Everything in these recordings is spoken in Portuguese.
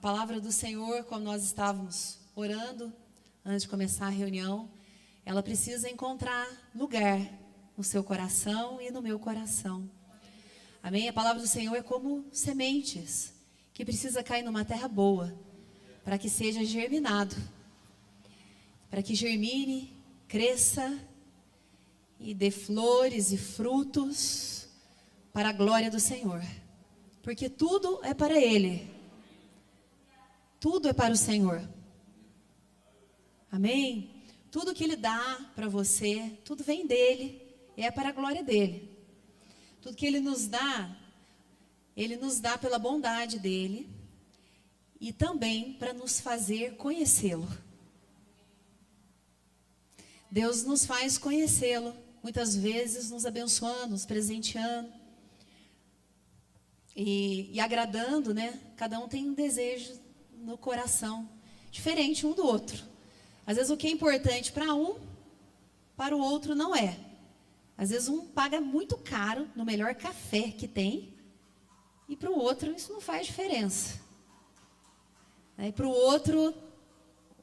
palavra do Senhor, como nós estávamos orando antes de começar a reunião, ela precisa encontrar lugar no seu coração e no meu coração. Amém? A palavra do Senhor é como sementes que precisa cair numa terra boa, para que seja germinado, para que germine, cresça e dê flores e frutos para a glória do Senhor. Porque tudo é para Ele. Tudo é para o Senhor. Amém? Tudo que Ele dá para você, tudo vem dEle, é para a glória dEle. Tudo que Ele nos dá pela bondade dEle e também para nos fazer conhecê-lo. Deus nos faz conhecê-lo, muitas vezes nos abençoando, nos presenteando e agradando, né? Cada um tem um desejo no coração, diferente um do outro. Às vezes o que é importante para um, para o outro não é. Às vezes um paga muito caro no melhor café que tem, e para o outro isso não faz diferença. E para o outro,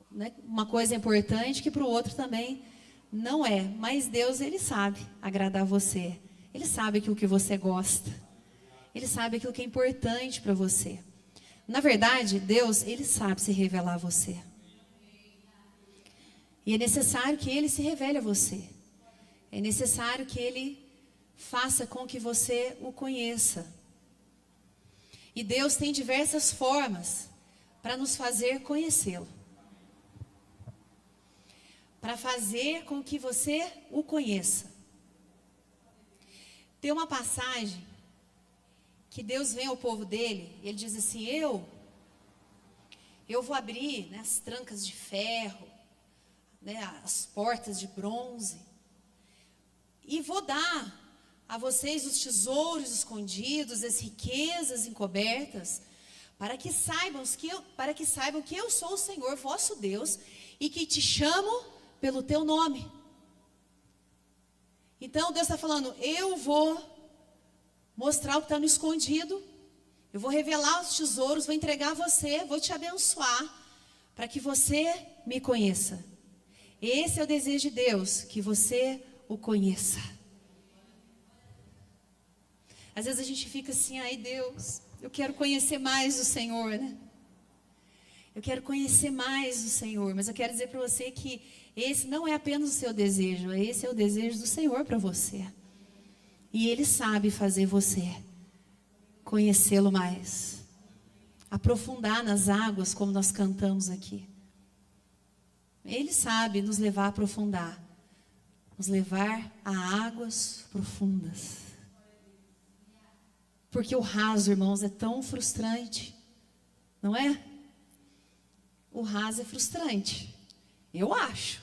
né, uma coisa importante que para o outro também não é. Mas Deus, Ele sabe agradar você. Ele sabe aquilo que você gosta. Ele sabe aquilo que é importante para você. Na verdade, Deus, Ele sabe se revelar a você. E é necessário que Ele se revele a você. É necessário que Ele faça com que você o conheça. E Deus tem diversas formas para nos fazer conhecê-lo. Para fazer com que você o conheça. Tem uma passagem que Deus vem ao povo dele, e Ele diz assim, eu vou abrir, né, as trancas de ferro, né, as portas de bronze, e vou dar a vocês os tesouros escondidos, as riquezas encobertas, para que saibam que eu sou o Senhor, vosso Deus, e que te chamo pelo teu nome. Então Deus está falando, eu vou mostrar o que está no escondido, eu vou revelar os tesouros, vou entregar a você, vou te abençoar, para que você me conheça. Esse é o desejo de Deus, que você o conheça. Às vezes a gente fica assim, ai Deus, eu quero conhecer mais o Senhor, né? Eu quero conhecer mais o Senhor, mas eu quero dizer para você que esse não é apenas o seu desejo, esse é o desejo do Senhor para você. E Ele sabe fazer você conhecê-lo mais, aprofundar nas águas, como nós cantamos aqui. Ele sabe nos levar a aprofundar, nos levar a águas profundas. Porque o raso, irmãos, é tão frustrante, não é? O raso é frustrante, eu acho.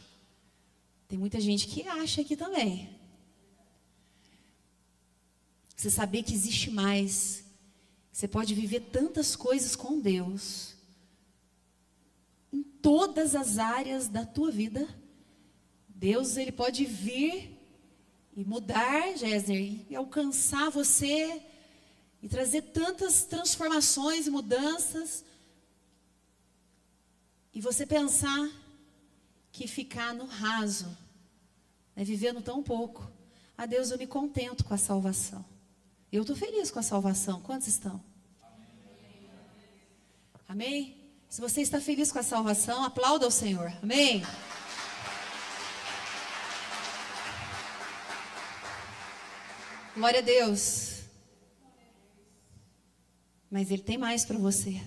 Tem muita gente que acha aqui também. Você saber que existe mais, você pode viver tantas coisas com Deus, em todas as áreas da tua vida. Deus, Ele pode vir e mudar, Gésner, e alcançar você, e trazer tantas transformações e mudanças, e você pensar que ficar no raso, né, vivendo tão pouco. Ah, Deus, eu me contento com a salvação. Eu estou feliz com a salvação. Quantos estão? Amém? Se você está feliz com a salvação, aplauda ao Senhor. Amém? Glória a Deus. Mas Ele tem mais para você.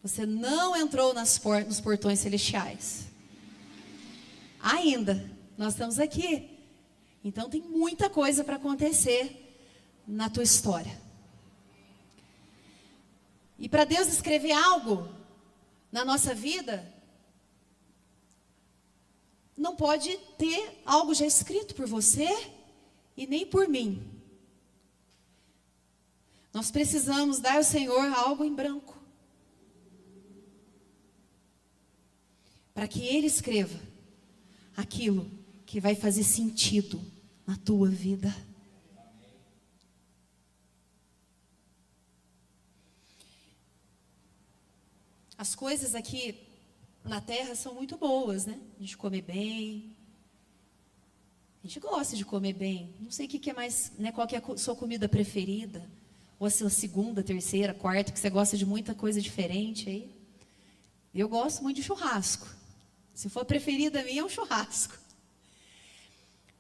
Você não entrou nos portões celestiais. Ainda. Nós estamos aqui. Então tem muita coisa para acontecer na tua história. E para Deus escrever algo na nossa vida, não pode ter algo já escrito por você e nem por mim. Nós precisamos dar ao Senhor algo em branco, para que Ele escreva aquilo que vai fazer sentido na tua vida. As coisas aqui na terra são muito boas, né? A gente come bem. A gente gosta de comer bem. Não sei o que é mais, né? Qual que é a sua comida preferida? Ou a sua segunda, terceira, quarta, que você gosta de muita coisa diferente aí. Eu gosto muito de churrasco. Se for a preferida minha, é um churrasco.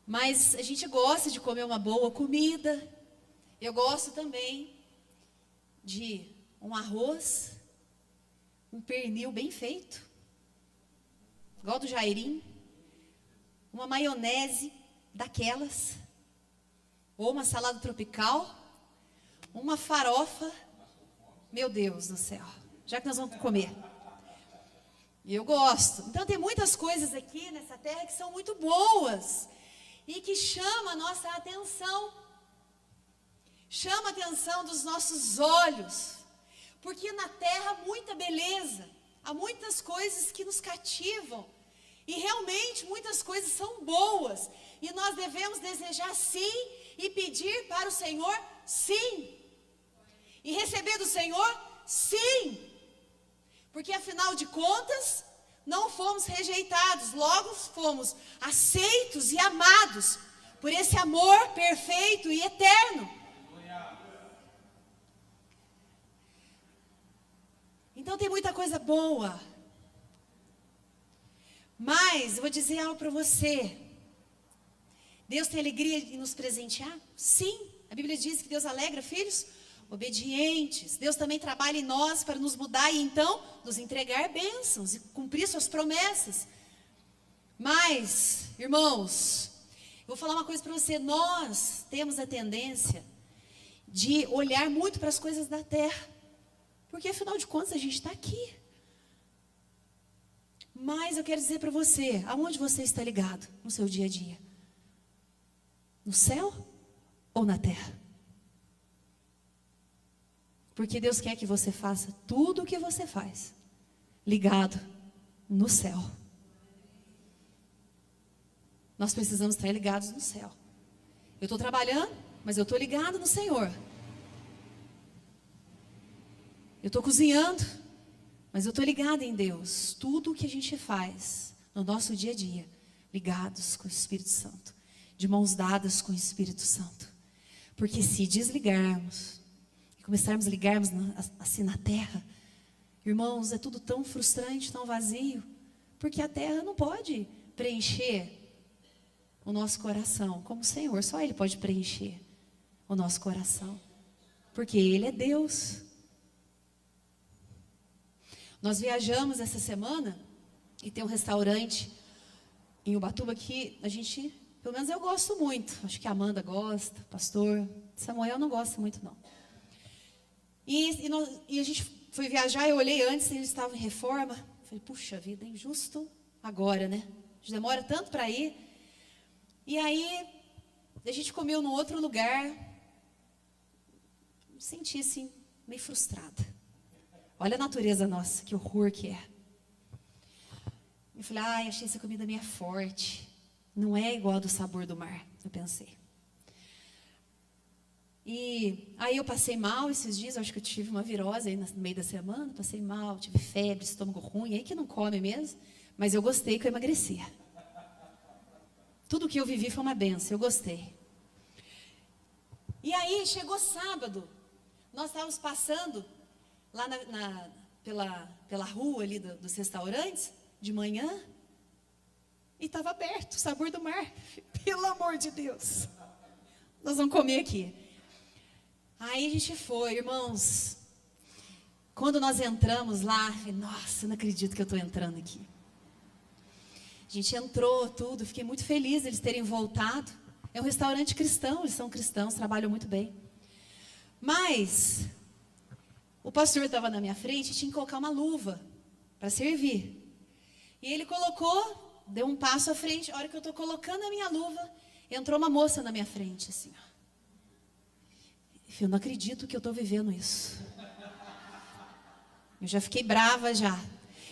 Mas a gente gosta de comer uma boa comida. Eu gosto também de um arroz, um pernil bem feito, igual do Jairim, uma maionese daquelas, ou uma salada tropical, uma farofa. Meu Deus do céu, já que nós vamos comer. Eu gosto. Então tem muitas coisas aqui nessa terra que são muito boas e que chamam a nossa atenção. Chama a atenção dos nossos olhos. Porque na terra há muita beleza, há muitas coisas que nos cativam. E realmente muitas coisas são boas. E nós devemos desejar sim e pedir para o Senhor sim. E receber do Senhor sim. Porque afinal de contas, não fomos rejeitados, logo fomos aceitos e amados por esse amor perfeito e eterno. Então tem muita coisa boa. Mas eu vou dizer algo para você. Deus tem alegria em nos presentear? Sim. A Bíblia diz que Deus alegra filhos obedientes. Deus também trabalha em nós para nos mudar e então nos entregar bênçãos e cumprir suas promessas. Mas, irmãos, eu vou falar uma coisa para você. Nós temos a tendência de olhar muito para as coisas da terra. Porque afinal de contas a gente está aqui. Mas eu quero dizer para você, aonde você está ligado no seu dia a dia? No céu ou na terra? Porque Deus quer que você faça tudo o que você faz, ligado no céu. Nós precisamos estar ligados no céu. Eu estou trabalhando, mas eu estou ligado no Senhor. Eu estou cozinhando, mas eu estou ligada em Deus. Tudo o que a gente faz no nosso dia a dia, ligados com o Espírito Santo, de mãos dadas com o Espírito Santo. Porque se desligarmos e começarmos a ligarmos assim na terra, irmãos, é tudo tão frustrante, tão vazio, porque a terra não pode preencher o nosso coração, como o Senhor, só Ele pode preencher o nosso coração, porque Ele é Deus. Nós viajamos essa semana e tem um restaurante em Ubatuba que a gente, pelo menos eu gosto muito. Acho que a Amanda gosta, o pastor Samuel não gosta muito não. E a gente foi viajar, eu olhei antes, eles estavam em reforma. Falei, puxa vida, é injusto agora, né? A gente demora tanto para ir. E aí, a gente comeu num outro lugar. Me senti assim, meio frustrada. Olha a natureza nossa, que horror que é. Eu falei, achei essa comida meio forte. Não é igual do sabor do mar, eu pensei. E aí eu passei mal esses dias, eu acho que eu tive uma virose aí no meio da semana. Passei mal, tive febre, estômago ruim, aí que não come mesmo. Mas eu gostei que eu emagreci. Tudo que eu vivi foi uma benção, eu gostei. E aí chegou sábado, nós estávamos passando lá pela rua ali dos restaurantes, de manhã, e estava aberto, o sabor do mar. Pelo amor de Deus, nós vamos comer aqui. Aí a gente foi, irmãos. Quando nós entramos lá, falei, nossa, não acredito que eu estou entrando aqui. A gente entrou, tudo, fiquei muito feliz eles terem voltado. É um restaurante cristão, eles são cristãos, trabalham muito bem. Mas o pastor estava na minha frente e tinha que colocar uma luva para servir. E ele colocou, deu um passo à frente. A hora que eu estou colocando a minha luva, entrou uma moça na minha frente, assim, ó. Eu não acredito que eu estou vivendo isso. Eu já fiquei brava já.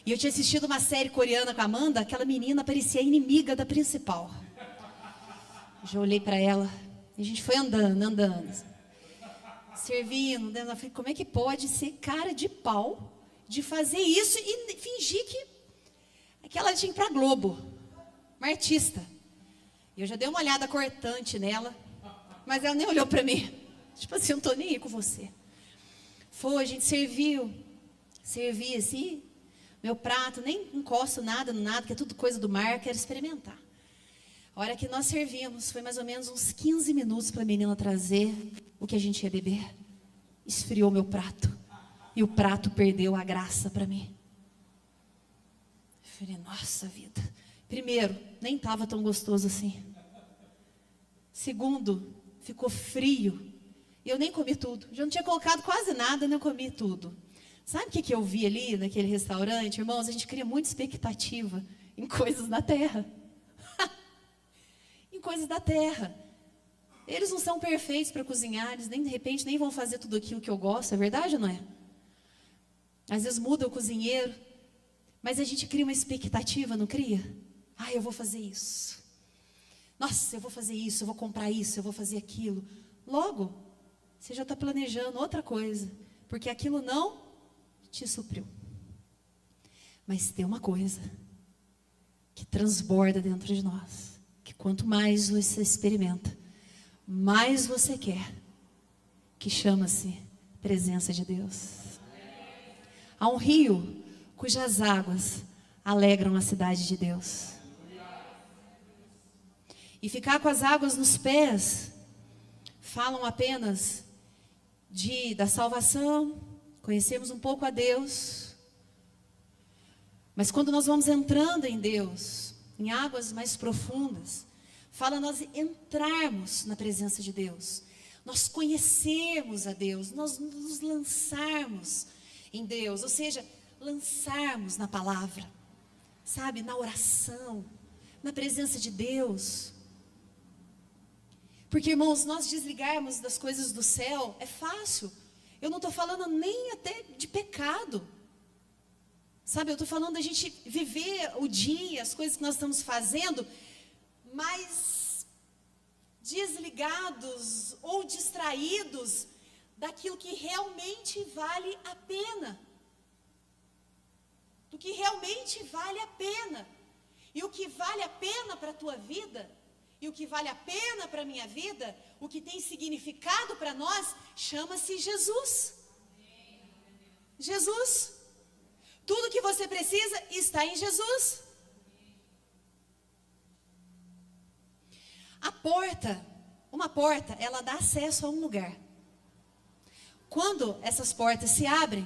E eu tinha assistido uma série coreana com a Amanda, aquela menina parecia a inimiga da principal. Eu já olhei para ela, e a gente foi andando. Servindo, eu falei, como é que pode ser cara de pau de fazer isso e fingir que ela tinha que ir pra Globo. Uma artista. E eu já dei uma olhada cortante nela, mas ela nem olhou pra mim. Tipo assim, eu não tô nem aí com você. Foi, a gente servi assim, meu prato, nem encosto nada no nada, que é tudo coisa do mar, quero experimentar. A hora que nós servimos, foi mais ou menos uns 15 minutos para a menina trazer o que a gente ia beber. Esfriou meu prato. E o prato perdeu a graça para mim. Eu falei, nossa vida. Primeiro, nem estava tão gostoso assim. Segundo, ficou frio. E eu nem comi tudo. Já não tinha colocado quase nada, nem comi tudo. Sabe o que eu vi ali naquele restaurante? Irmãos, a gente cria muita expectativa em coisas na terra. Em coisas da terra. Eles não são perfeitos para cozinhar, eles nem de repente nem vão fazer tudo aquilo que eu gosto, é verdade ou não é? Às vezes muda o cozinheiro, mas a gente cria uma expectativa, não cria? Ah, eu vou fazer isso. Nossa, eu vou fazer isso, eu vou comprar isso, eu vou fazer aquilo. Logo, você já está planejando outra coisa, porque aquilo não te supriu. Mas tem uma coisa que transborda dentro de nós. Que quanto mais você experimenta, mais você quer, que chama-se presença de Deus. Há um rio cujas águas alegram a cidade de Deus. E ficar com as águas nos pés falam apenas da salvação, conhecemos um pouco a Deus. Mas quando nós vamos entrando em Deus, em águas mais profundas, fala nós entrarmos na presença de Deus, nós conhecermos a Deus, nós nos lançarmos em Deus, ou seja, lançarmos na palavra, sabe, na oração, na presença de Deus. Porque, irmãos, nós desligarmos das coisas do céu é fácil. Eu não estou falando nem até de pecado. Sabe, eu estou falando da gente viver o dia, as coisas que nós estamos fazendo, mas desligados ou distraídos daquilo que realmente vale a pena. Do que realmente vale a pena. E o que vale a pena para a tua vida, e o que vale a pena para a minha vida, o que tem significado para nós, chama-se Jesus. Jesus. Tudo que você precisa está em Jesus. A porta, uma porta, ela dá acesso a um lugar. Quando essas portas se abrem,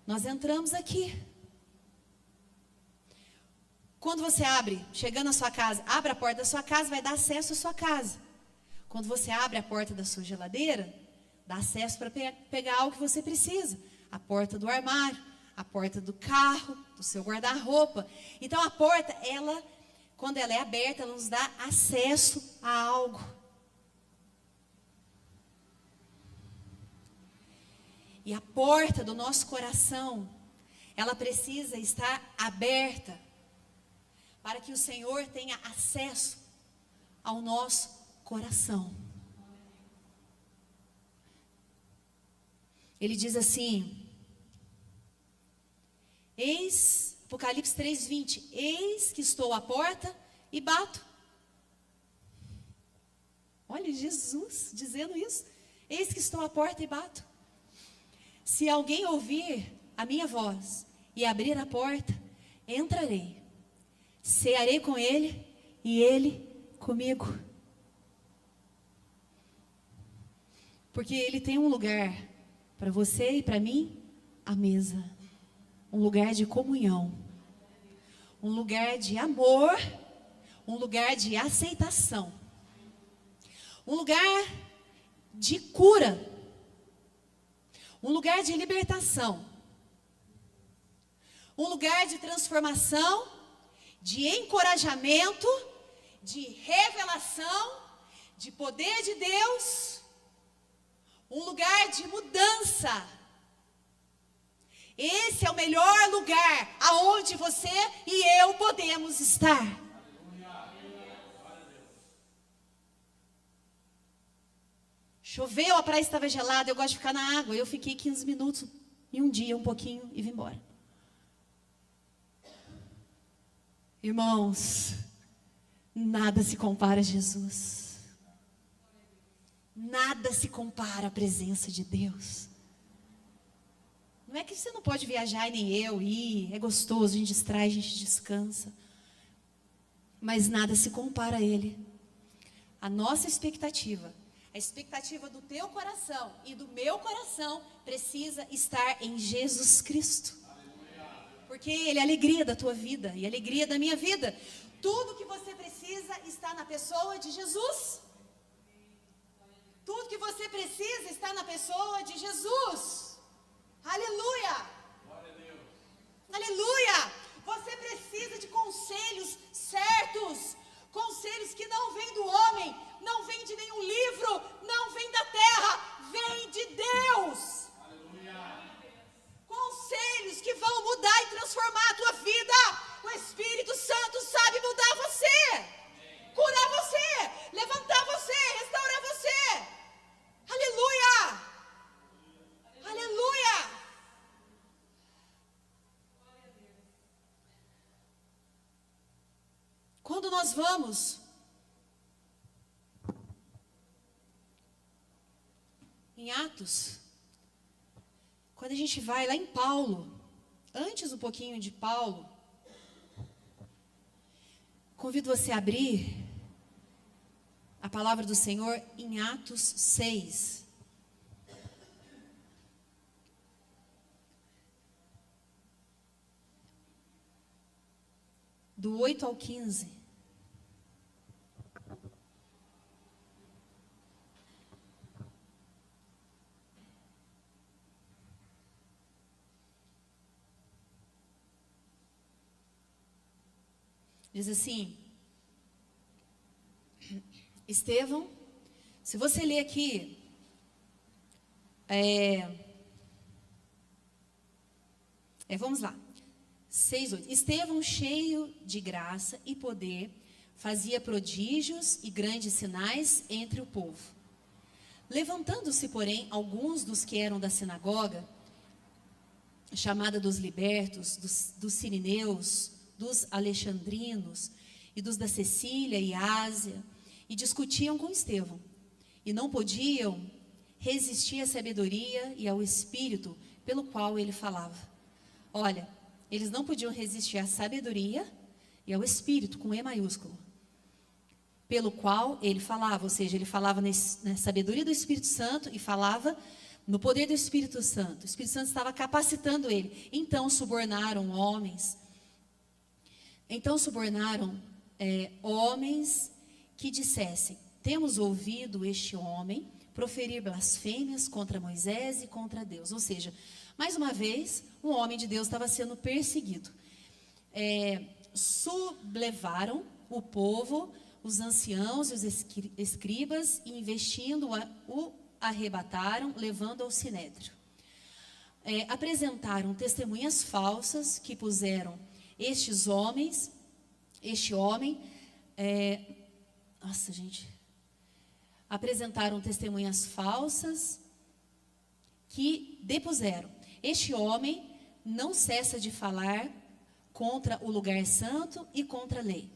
nós entramos aqui. Quando você abre, chegando à sua casa, abre a porta da sua casa, vai dar acesso à sua casa. Quando você abre a porta da sua geladeira, dá acesso para pegar algo que você precisa. A porta do armário, a porta do carro, do seu guarda-roupa. Então a porta, quando ela é aberta, ela nos dá acesso a algo. E a porta do nosso coração, ela precisa estar aberta para que o Senhor tenha acesso ao nosso coração. Ele diz assim, Apocalipse 3:20, eis que estou à porta e bato. Olha Jesus dizendo isso. Eis que estou à porta e bato. Se alguém ouvir a minha voz e abrir a porta, entrarei. Cearei com ele e ele comigo. Porque ele tem um lugar para você e para mim, a mesa. Um lugar de comunhão. Um lugar de amor. Um lugar de aceitação. Um lugar de cura. Um lugar de libertação. Um lugar de transformação, de encorajamento, de revelação, de poder de Deus. Um lugar de mudança. Esse é o melhor lugar aonde você e eu podemos estar. Choveu, a praia estava gelada, eu gosto de ficar na água. Eu fiquei 15 minutos e um dia, um pouquinho, e vim embora. Irmãos, nada se compara a Jesus. Nada se compara à presença de Deus. Não é que você não pode viajar e nem eu ir, é gostoso, a gente distrai, a gente descansa. Mas nada se compara a Ele. A nossa expectativa, a expectativa do teu coração e do meu coração precisa estar em Jesus Cristo. Porque Ele é a alegria da tua vida e a alegria da minha vida. Tudo que você precisa está na pessoa de Jesus. Tudo que você precisa está na pessoa de Jesus. Aleluia! Aleluia! Você precisa de conselhos certos. Conselhos que não vêm do homem, não vêm de nenhum livro, não vêm da terra, vêm de Deus. Conselhos que vão mudar e transformar a tua vida. O Espírito Santo sabe mudar você, curar você, levantar você, restaurar você. Aleluia! Aleluia! Quando nós vamos em Atos, quando a gente vai lá em Paulo, antes um pouquinho de Paulo, convido você a abrir a palavra do Senhor em Atos 6. Do 8 ao 15. Diz assim, Estevão, se você ler aqui, vamos lá, 6:8. Estevão, cheio de graça e poder, fazia prodígios e grandes sinais entre o povo. Levantando-se, porém, alguns dos que eram da sinagoga, chamada dos libertos, dos sirineus, dos alexandrinos e dos da Cecília e Ásia, e discutiam com Estevão, e não podiam resistir à sabedoria e ao espírito pelo qual ele falava. Olha, eles não podiam resistir à sabedoria e ao espírito, com E maiúsculo, pelo qual ele falava, ou seja, ele falava na sabedoria do Espírito Santo e falava no poder do Espírito Santo. O Espírito Santo estava capacitando ele. Então subornaram homens que dissessem: temos ouvido este homem proferir blasfêmias contra Moisés e contra Deus. Ou seja, mais uma vez, um homem de Deus estava sendo perseguido. Sublevaram o povo, os anciãos e os escribas, e investindo, o arrebataram, levando ao sinédrio. Apresentaram testemunhas falsas que puseram este homem, apresentaram testemunhas falsas que depuseram: este homem não cessa de falar contra o lugar santo e contra a lei,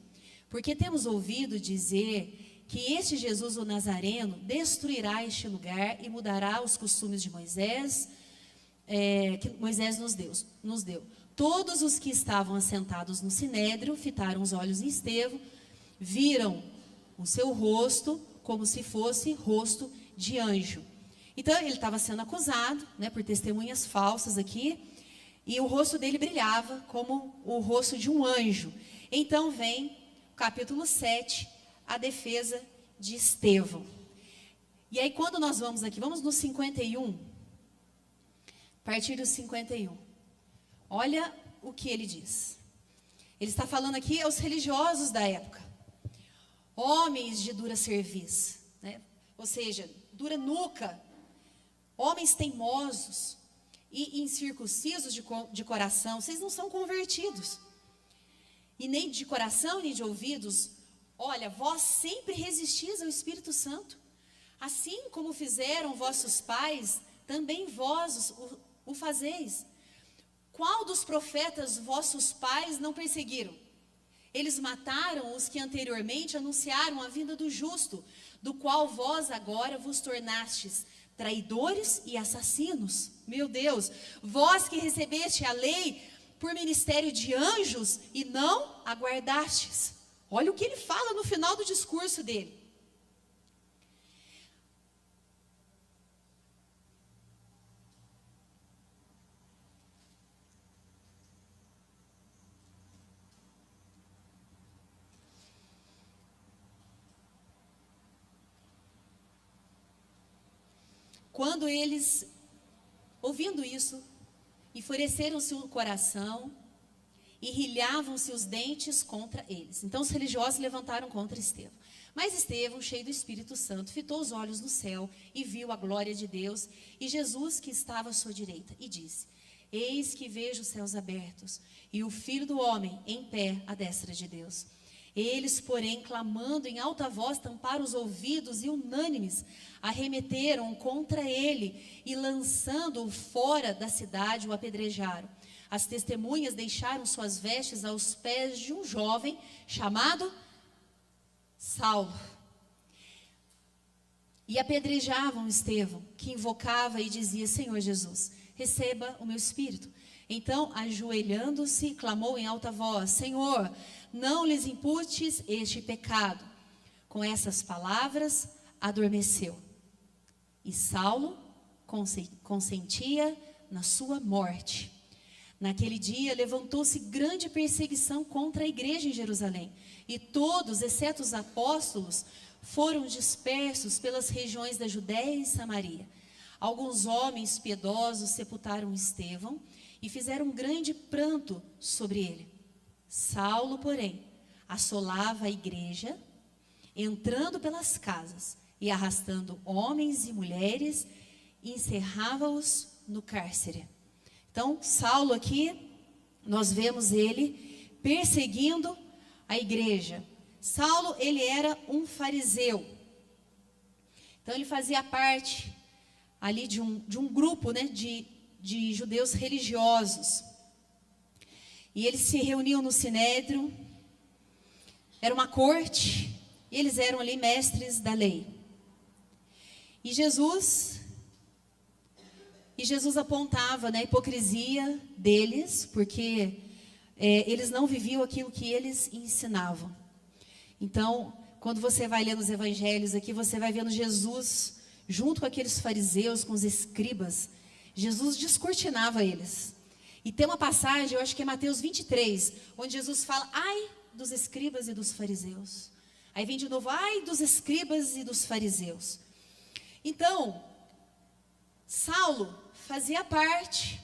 porque temos ouvido dizer que este Jesus o Nazareno destruirá este lugar e mudará os costumes de Moisés, que Moisés nos deu. Todos os que estavam assentados no sinédrio fitaram os olhos em Estevão, viram o seu rosto como se fosse rosto de anjo. Então ele estava sendo acusado, por testemunhas falsas aqui, e o rosto dele brilhava como o rosto de um anjo. Então vem o capítulo 7, a defesa de Estevão. E aí quando nós vamos aqui, vamos no 51, a partir do 51. Olha o que ele diz. Ele está falando aqui aos religiosos da época. Homens de dura cerviz, ou seja, dura nuca, homens teimosos e incircuncisos de coração, vocês não são convertidos, e nem de coração nem de ouvidos. Olha, vós sempre resistis ao Espírito Santo, assim como fizeram vossos pais, também vós o fazeis? Qual dos profetas vossos pais não perseguiram? Eles mataram os que anteriormente anunciaram a vinda do justo, do qual vós agora vos tornastes traidores e assassinos. Meu Deus, vós que recebeste a lei por ministério de anjos e não aguardastes. Olha o que ele fala no final do discurso dele. Quando eles, ouvindo isso, enfureceram-se o coração e rilhavam-se os dentes contra eles. Então os religiosos levantaram contra Estevão. Mas Estevão, cheio do Espírito Santo, fitou os olhos no céu e viu a glória de Deus e Jesus que estava à sua direita. E disse: Eis que vejo os céus abertos e o Filho do Homem em pé à destra de Deus. Eles, porém, clamando em alta voz, tamparam os ouvidos e unânimes arremeteram contra ele e, lançando-o fora da cidade, o apedrejaram. As testemunhas deixaram suas vestes aos pés de um jovem chamado Saulo. E apedrejavam Estevão, que invocava e dizia: Senhor Jesus, receba o meu espírito. Então, ajoelhando-se, clamou em alta voz: Senhor, não lhes imputes este pecado. Com essas palavras, adormeceu. E Saulo consentia na sua morte. Naquele dia, levantou-se grande perseguição contra a igreja em Jerusalém. E todos, exceto os apóstolos, foram dispersos pelas regiões da Judéia e Samaria. Alguns homens piedosos sepultaram Estevão e fizeram um grande pranto sobre ele. Saulo, porém, assolava a igreja, entrando pelas casas e arrastando homens e mulheres, e encerrava-os no cárcere. Então, Saulo aqui, nós vemos ele perseguindo a igreja. Saulo, ele era um fariseu. Então, ele fazia parte ali de um grupo, né, de judeus religiosos. E eles se reuniam no Sinédrio, era uma corte, e eles eram ali mestres da lei. E Jesus apontava, né, a hipocrisia deles, porque eles não viviam aquilo que eles ensinavam. Então, quando você vai lendo os evangelhos aqui, você vai vendo Jesus junto com aqueles fariseus, com os escribas. Jesus descortinava eles. E tem uma passagem, eu acho que é Mateus 23, onde Jesus fala: ai dos escribas e dos fariseus. Aí vem de novo: ai dos escribas e dos fariseus. Então, Saulo fazia parte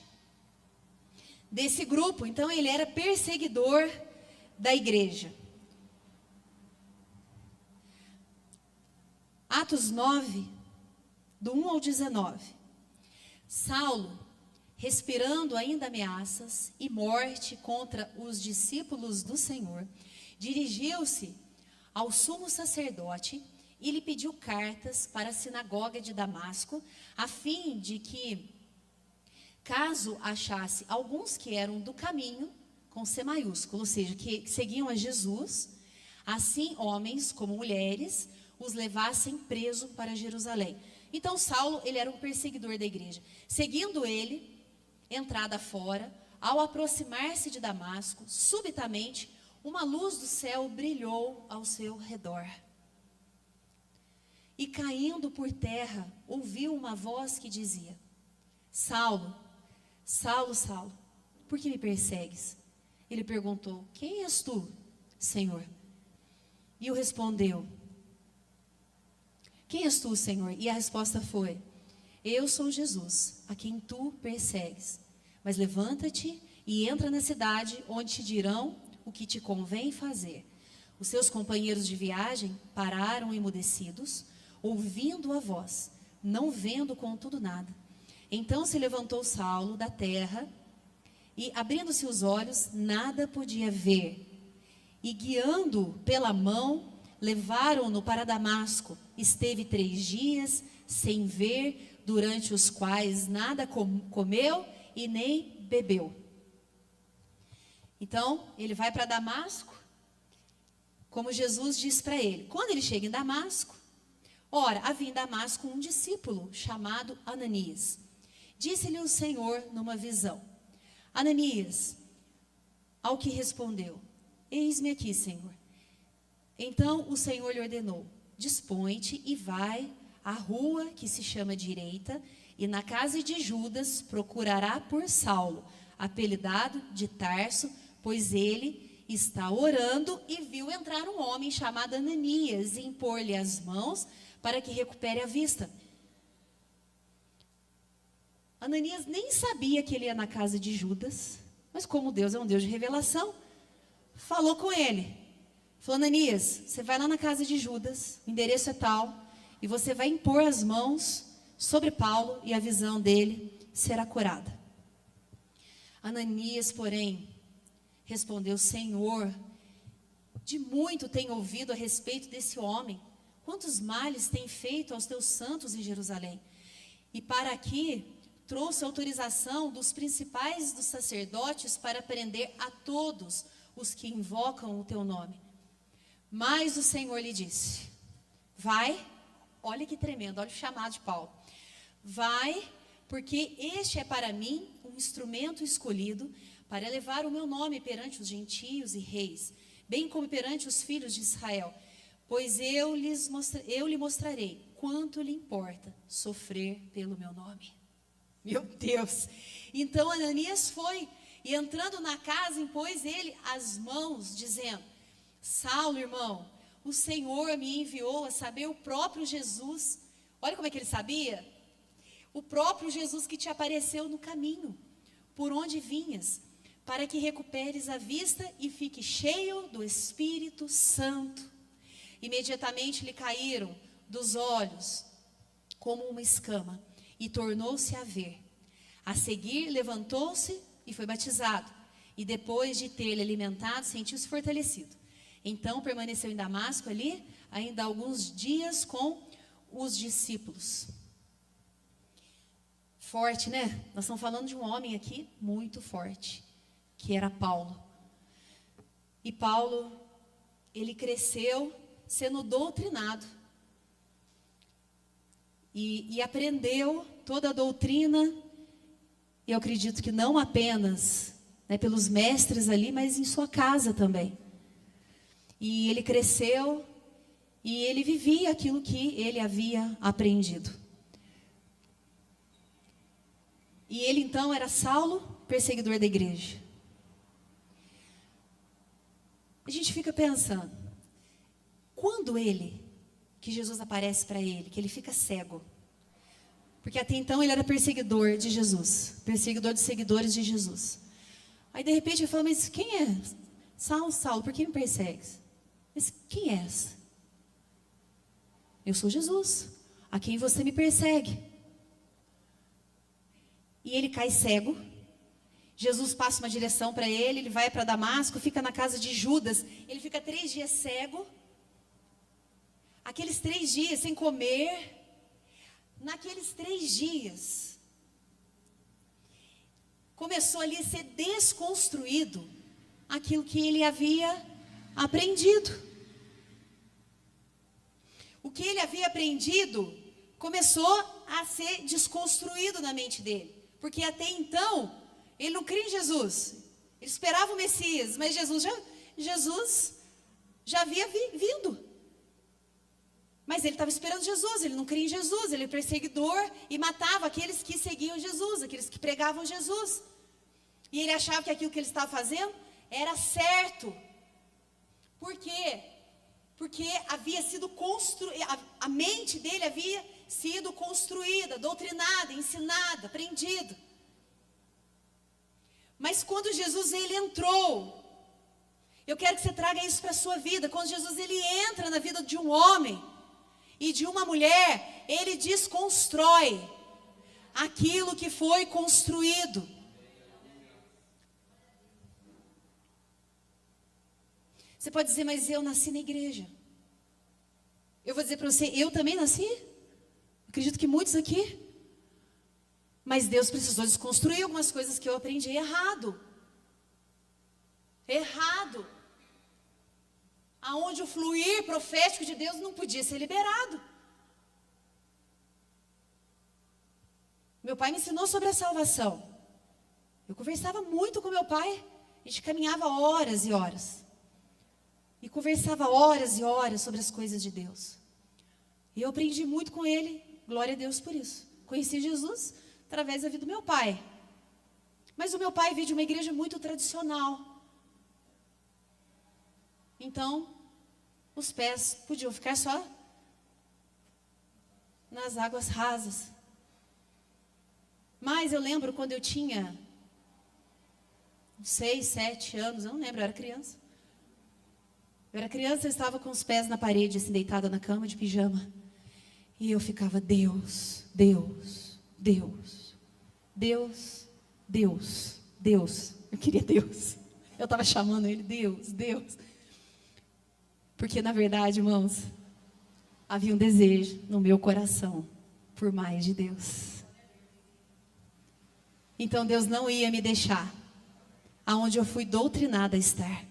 desse grupo. Então, ele era perseguidor da igreja. Atos 9, do 1 ao 19. Saulo, respirando ainda ameaças e morte contra os discípulos do Senhor, dirigiu-se ao sumo sacerdote e lhe pediu cartas para a sinagoga de Damasco, a fim de que, caso achasse alguns que eram do caminho, com C maiúsculo, ou seja, que seguiam a Jesus, assim homens como mulheres, os levassem preso para Jerusalém. Então Saulo, ele era um perseguidor da igreja. Seguindo ele, entrada fora, ao aproximar-se de Damasco, subitamente, uma luz do céu brilhou ao seu redor. E caindo por terra, ouviu uma voz que dizia: Saulo, Saulo, Saulo, por que me persegues? Ele perguntou: quem és tu, Senhor? E o respondeu: quem és tu, Senhor? E a resposta foi: eu sou Jesus, a quem tu persegues. Mas levanta-te e entra na cidade, onde te dirão o que te convém fazer. Os seus companheiros de viagem pararam emudecidos, ouvindo a voz, não vendo contudo nada. Então se levantou Saulo da terra e, abrindo-se os olhos, nada podia ver. E guiando-o pela mão, levaram-no para Damasco. Esteve 3 dias sem ver durante os quais nada comeu e nem bebeu. Então, ele vai para Damasco, como Jesus disse para ele. Quando ele chega em Damasco, ora, havia em Damasco um discípulo chamado Ananias. Disse-lhe o Senhor numa visão: Ananias, ao que respondeu: eis-me aqui, Senhor. Então o Senhor lhe ordenou: dispõe-te e vai à rua que se chama Direita, e na casa de Judas procurará por Saulo, apelidado de Tarso, pois ele está orando e viu entrar um homem chamado Ananias e impor-lhe as mãos para que recupere a vista. Ananias nem sabia que ele ia na casa de Judas, mas como Deus é um Deus de revelação, falou com ele. Falou: Ananias, você vai lá na casa de Judas, o endereço é tal, e você vai impor as mãos sobre Paulo e a visão dele será curada. Ananias, porém, respondeu: Senhor, de muito tenho ouvido a respeito desse homem. Quantos males tem feito aos teus santos em Jerusalém? E para aqui trouxe autorização dos principais dos sacerdotes para prender a todos os que invocam o teu nome. Mas o Senhor lhe disse: vai, olha que tremendo, olha o chamado de Paulo. Vai, porque este é para mim um instrumento escolhido para elevar o meu nome perante os gentios e reis, bem como perante os filhos de Israel, pois eu lhe mostrarei quanto lhe importa sofrer pelo meu nome. Meu Deus! Então Ananias foi, e entrando na casa, impôs ele as mãos, dizendo: Saulo, irmão, o Senhor me enviou a saber o próprio Jesus. Olha como é que ele sabia. O próprio Jesus que te apareceu no caminho, por onde vinhas, para que recuperes a vista e fique cheio do Espírito Santo. Imediatamente lhe caíram dos olhos como uma escama, e tornou-se a ver. A seguir levantou-se e foi batizado, e depois de ter ele alimentado, sentiu-se fortalecido. Então permaneceu em Damasco ali, ainda alguns dias com os discípulos. Forte, né? Nós estamos falando de um homem aqui muito forte, que era Paulo. E Paulo, ele cresceu sendo doutrinado. E aprendeu toda a doutrina, eu acredito que não apenas, né, pelos mestres ali, mas em sua casa também. E ele cresceu e ele vivia aquilo que ele havia aprendido. E ele então era Saulo, perseguidor da igreja. A gente fica pensando, quando que Jesus aparece para ele, que ele fica cego? Porque até então ele era perseguidor de Jesus, perseguidor dos seguidores de Jesus. Aí de repente ele fala: mas quem é? Saulo, Saulo, por que me persegues? Mas quem és? Eu sou Jesus, a quem você me persegue. E ele cai cego. Jesus passa uma direção para ele, ele vai para Damasco, fica na casa de Judas. Ele fica 3 dias cego. Aqueles 3 dias sem comer. Naqueles 3 dias, começou ali a ser desconstruído aquilo que ele havia aprendido. O que ele havia aprendido começou a ser desconstruído na mente dele. Porque até então, ele não cria em Jesus. Ele esperava o Messias, mas Jesus já havia vindo. Mas ele estava esperando Jesus, ele não cria em Jesus, ele é perseguidor e matava aqueles que seguiam Jesus, aqueles que pregavam Jesus. E ele achava que aquilo que ele estava fazendo era certo. Por quê? Porque havia sido a mente dele havia sido construída, doutrinada, ensinada, aprendida. Mas quando Jesus ele entrou, eu quero que você traga isso para a sua vida. Quando Jesus ele entra na vida de um homem e de uma mulher, ele desconstrói aquilo que foi construído. Você pode dizer: mas eu nasci na igreja. Eu vou dizer para você, eu também nasci. Acredito que muitos aqui Mas Deus precisou desconstruir algumas coisas que eu aprendi errado. Errado. Aonde o fluir profético de Deus não podia ser liberado. Meu pai me ensinou sobre a salvação. Eu conversava muito com meu pai. A gente caminhava horas e horas. E conversava horas e horas sobre as coisas de Deus. E eu aprendi muito com ele. Glória a Deus por isso. Conheci Jesus através da vida do meu pai. Mas o meu pai veio de uma igreja muito tradicional. Então, os pés podiam ficar só nas águas rasas. Mas eu lembro quando eu tinha 6, 7 anos, eu não lembro, eu era criança. Eu estava com os pés na parede, assim, deitada na cama de pijama. E eu ficava, Deus, Deus, Deus, Deus, Deus, Deus. Eu queria Deus. Eu estava chamando ele, Deus, Deus. Porque, na verdade, irmãos, havia um desejo no meu coração por mais de Deus. Então, Deus não ia me deixar aonde eu fui doutrinada a estar.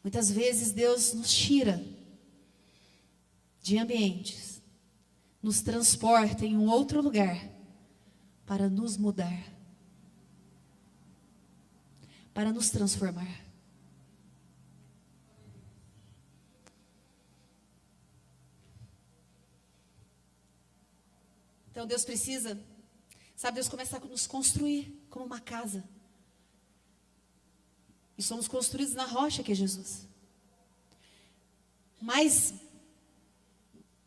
Muitas vezes Deus nos tira de ambientes, nos transporta em um outro lugar para nos mudar, para nos transformar. Então Deus precisa, sabe, Deus começa a nos construir como uma casa. E somos construídos na rocha que é Jesus. Mas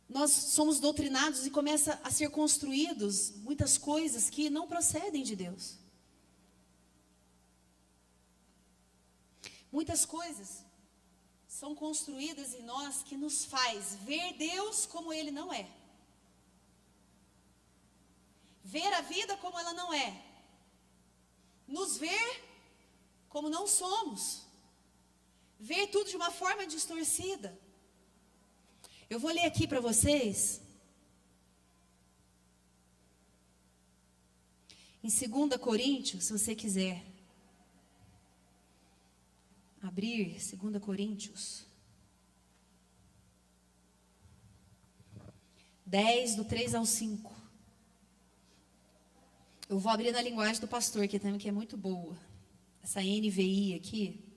nós somos doutrinados e começa a ser construídos muitas coisas que não procedem de Deus. Muitas coisas são construídas em nós que nos faz ver Deus como Ele não é. Ver a vida como ela não é. Nos ver como não somos. Ver tudo de uma forma distorcida. Eu vou ler aqui para vocês. Em 2 Coríntios, se você quiser abrir 2 Coríntios 10, do 3 ao 5. Eu vou abrir na linguagem do pastor, que também que é muito boa. Essa NVI aqui.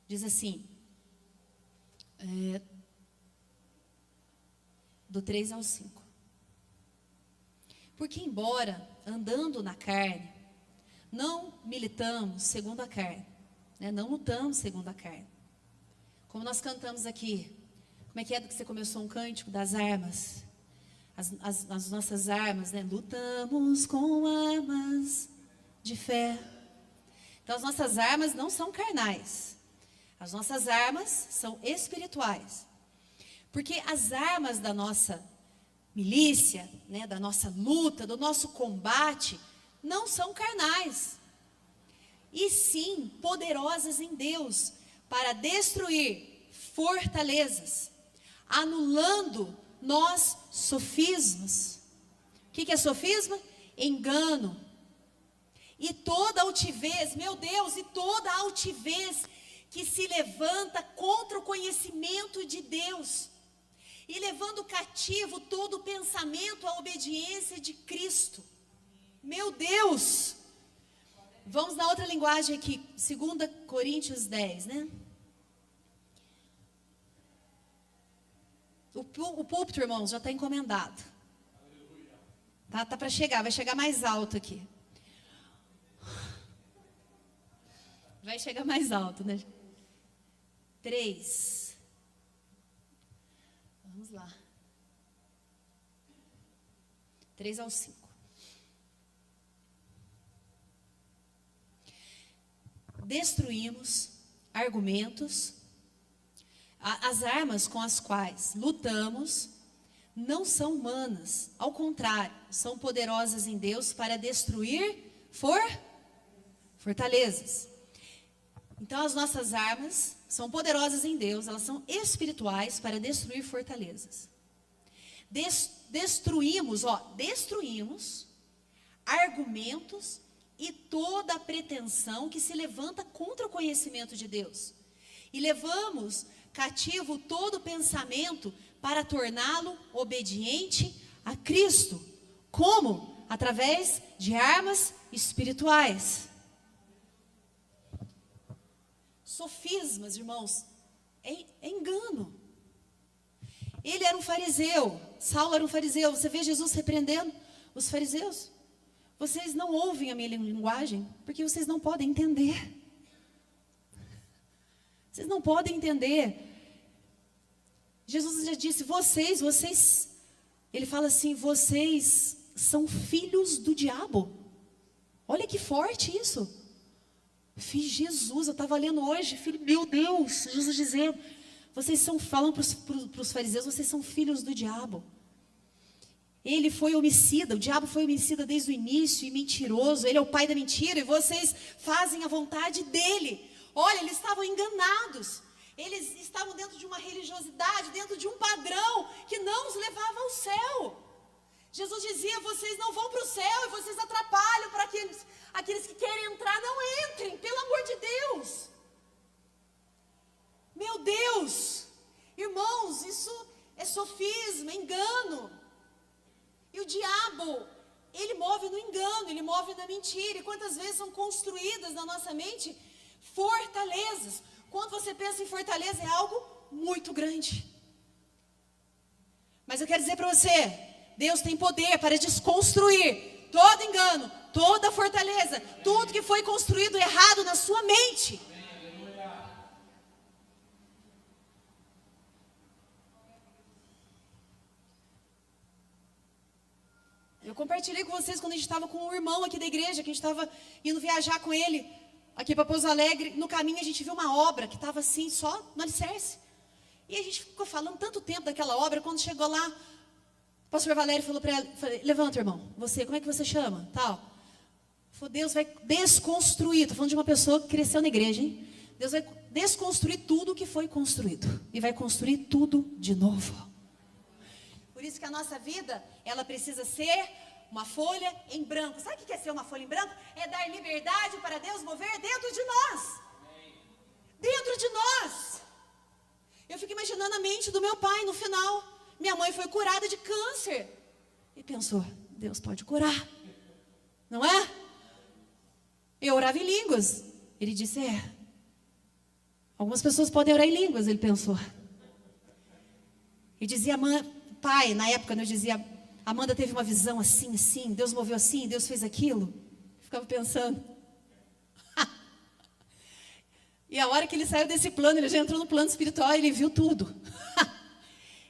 Diz assim, do 3 ao 5. Porque embora andando na carne, não militamos segundo a carne, né? Não lutamos segundo a carne. Como nós cantamos aqui, como é que você começou um cântico das armas? As nossas armas, né? Lutamos com armas de fé. Então as nossas armas não são carnais. As nossas armas são espirituais. Porque as armas da nossa milícia, né, da nossa luta, do nosso combate, não são carnais. E sim poderosas em Deus para destruir fortalezas, anulando nós sofismas. O que é sofisma? Engano. E toda altivez, meu Deus, e toda altivez que se levanta contra o conhecimento de Deus, e levando cativo todo o pensamento à obediência de Cristo. Meu Deus! Vamos na outra linguagem aqui, 2 Coríntios 10, né? O púlpito, irmãos, já está encomendado. Tá para chegar, vai chegar mais alto aqui. Vai chegar mais alto, né? 3. Vamos lá. 3 ao 5. Destruímos argumentos, as armas com as quais lutamos não são humanas, ao contrário, são poderosas em Deus para destruir fortalezas. Então as nossas armas são poderosas em Deus, elas são espirituais para destruir fortalezas. Destruímos argumentos e toda a pretensão que se levanta contra o conhecimento de Deus. E levamos cativo todo pensamento para torná-lo obediente a Cristo. Como? Através de armas espirituais. Sofismas, irmãos, é engano. Ele era um fariseu, Saulo era um fariseu. Você vê Jesus repreendendo os fariseus? Vocês não ouvem a minha linguagem porque vocês não podem entender. Vocês não podem entender. Jesus já disse, vocês, ele fala assim, vocês são filhos do diabo. Olha que forte isso. Filho de Jesus, eu estava lendo hoje, filho, meu Deus, Jesus dizendo, vocês são, falando para os fariseus, vocês são filhos do diabo. Ele foi homicida, o diabo foi homicida desde o início e mentiroso, ele é o pai da mentira e vocês fazem a vontade dele. Olha, eles estavam enganados, eles estavam dentro de uma religiosidade, dentro de um padrão que não os levava ao céu. Jesus dizia, vocês não vão para o céu e vocês atrapalham para aqueles que querem entrar, não entrem, pelo amor de Deus. Meu Deus, irmãos, isso é sofisma, engano. E o diabo, ele move no engano, ele move na mentira. E quantas vezes são construídas na nossa mente fortalezas. Quando você pensa em fortaleza, é algo muito grande. Mas eu quero dizer para você, Deus tem poder para desconstruir todo engano, toda fortaleza, tudo que foi construído errado na sua mente. Eu compartilhei com vocês quando a gente estava com um irmão aqui da igreja, que a gente estava indo viajar com ele, aqui para Pouso Alegre. No caminho a gente viu uma obra que estava assim, só no alicerce. E a gente ficou falando tanto tempo daquela obra, quando chegou lá, o pastor Valério falou para ela, levanta, irmão, você, como é que você chama? Tal. Falou, Deus vai desconstruir, estou falando de uma pessoa que cresceu na igreja, hein? Deus vai desconstruir tudo o que foi construído e vai construir tudo de novo. Por isso que a nossa vida, ela precisa ser uma folha em branco. Sabe o que é ser uma folha em branco? É dar liberdade para Deus mover dentro de nós. Dentro de nós. Eu fico imaginando a mente do meu pai no final. Minha mãe foi curada de câncer. E pensou, Deus pode curar. Não é? Eu orava em línguas. Ele disse, algumas pessoas podem orar em línguas, ele pensou. E dizia, pai, na época, eu dizia, Amanda teve uma visão assim, assim, Deus moveu assim, Deus fez aquilo. Ficava pensando. E a hora que ele saiu desse plano, ele já entrou no plano espiritual, ele viu tudo.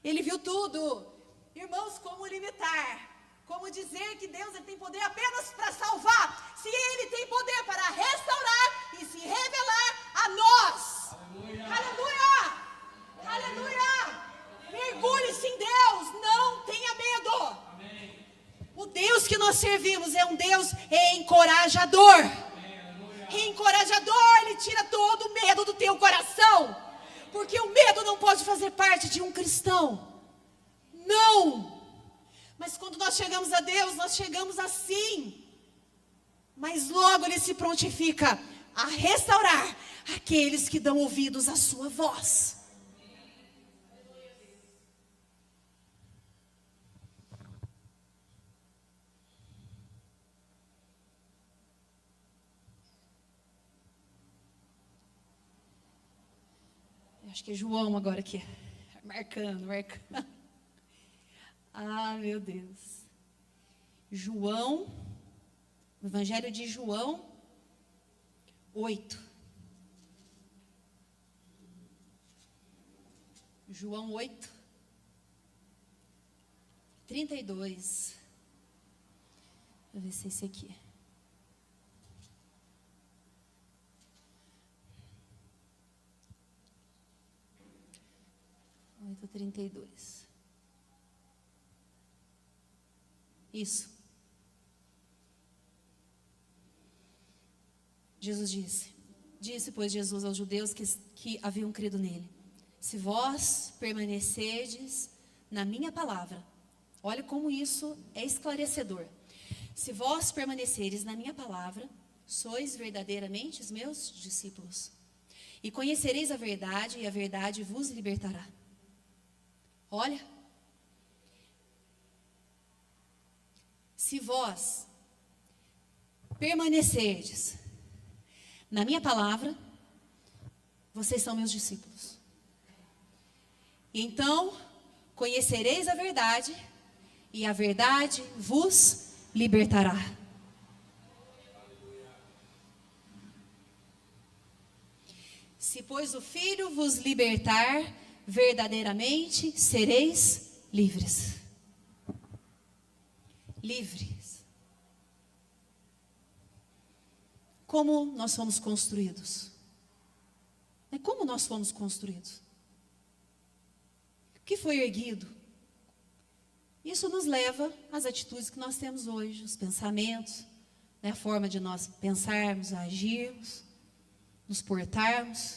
Ele viu tudo. Irmãos, como limitar? Como dizer que Deus ele tem poder apenas para salvar, se Ele tem poder para restaurar e se revelar a nós. Aleluia! Aleluia! Aleluia! Mergulhe-se em Deus, não tenha medo. Amém. O Deus que nós servimos é um Deus encorajador. Amém. Encorajador, Ele tira todo o medo do teu coração. Porque o medo não pode fazer parte de um cristão. Não. Mas quando nós chegamos a Deus, nós chegamos assim. Mas logo Ele se prontifica a restaurar aqueles que dão ouvidos à sua voz. Acho que é João agora aqui. Marcando. Ah, meu Deus. João, o Evangelho de João 8. João 8, 32. Vou ver se é esse aqui. Oito, 32. Isso. Jesus disse: Disse, pois, Jesus aos judeus que haviam crido nele: se vós permanecerdes na minha palavra, olha como isso é esclarecedor. Se vós permaneceres na minha palavra, sois verdadeiramente os meus discípulos. E conhecereis a verdade, e a verdade vos libertará. Olha, se vós permanecerdes na minha palavra, vocês são meus discípulos. Então, conhecereis a verdade, e a verdade vos libertará. Se, pois, o Filho vos libertar, verdadeiramente sereis livres. Livres. Como nós fomos construídos? Como nós fomos construídos? O que foi erguido? Isso nos leva às atitudes que nós temos hoje, os pensamentos, a forma de nós pensarmos, agirmos, nos portarmos.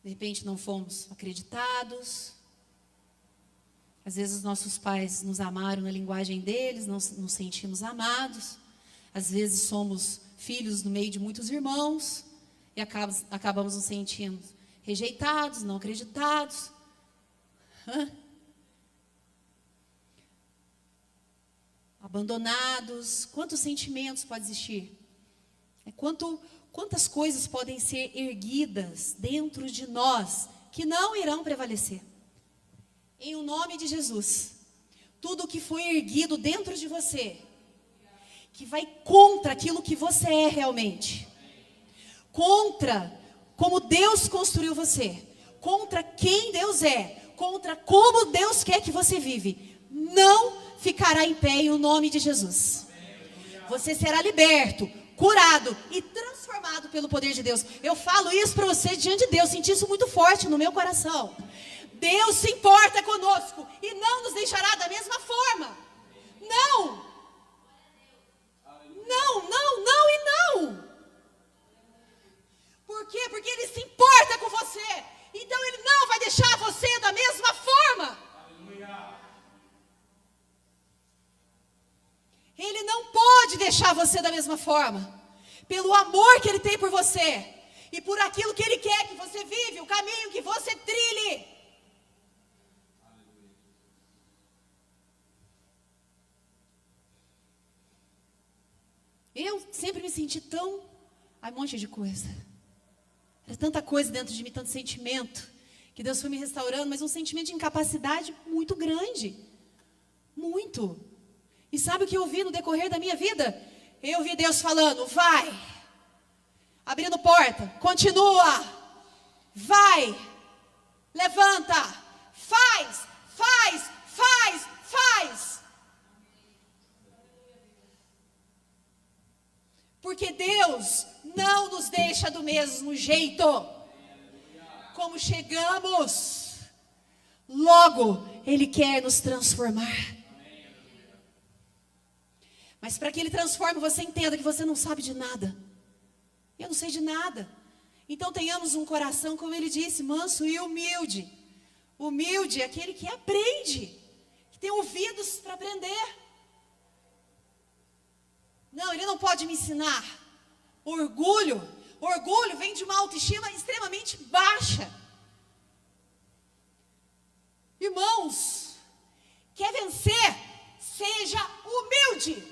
De repente não fomos acreditados. Às vezes os nossos pais nos amaram na linguagem deles, não nos sentimos amados. Às vezes somos filhos no meio de muitos irmãos e acabamos nos sentindo rejeitados, não acreditados. Abandonados. Quantos sentimentos pode existir? Quantas coisas podem ser erguidas dentro de nós que não irão prevalecer? Em o nome de Jesus, tudo que foi erguido dentro de você, que vai contra aquilo que você é realmente, contra como Deus construiu você, contra quem Deus é, contra como Deus quer que você vive, não ficará em pé em o nome de Jesus. Você será liberto, curado e transformado pelo poder de Deus. Eu falo isso para você diante de Deus, senti isso muito forte no meu coração. Deus se importa conosco e não nos deixará da mesma forma. Não! Não, não, não e não! Por quê? Porque Ele se importa com você. Então Ele não vai deixar você da mesma forma. Ele não pode deixar você da mesma forma. Pelo amor que Ele tem por você. E por aquilo que Ele quer que você vive, o caminho que você trilhe. Eu sempre me senti tão... Ai, um monte de coisa. Era tanta coisa dentro de mim, tanto sentimento, que Deus foi me restaurando, mas um sentimento de incapacidade muito grande. Muito. E sabe o que eu vi no decorrer da minha vida? Eu vi Deus falando, vai. Abrindo porta, continua. Vai. Levanta. Faz, faz, faz, faz. Porque Deus não nos deixa do mesmo jeito. Como chegamos, logo Ele quer nos transformar. Mas para que Ele transforme, você entenda que você não sabe de nada. Eu não sei de nada. Então tenhamos um coração, como Ele disse, manso e humilde. Humilde é aquele que aprende, que tem ouvidos para aprender. Não, Ele não pode me ensinar. Orgulho vem de uma autoestima extremamente baixa. Irmãos, quer vencer? Seja humilde.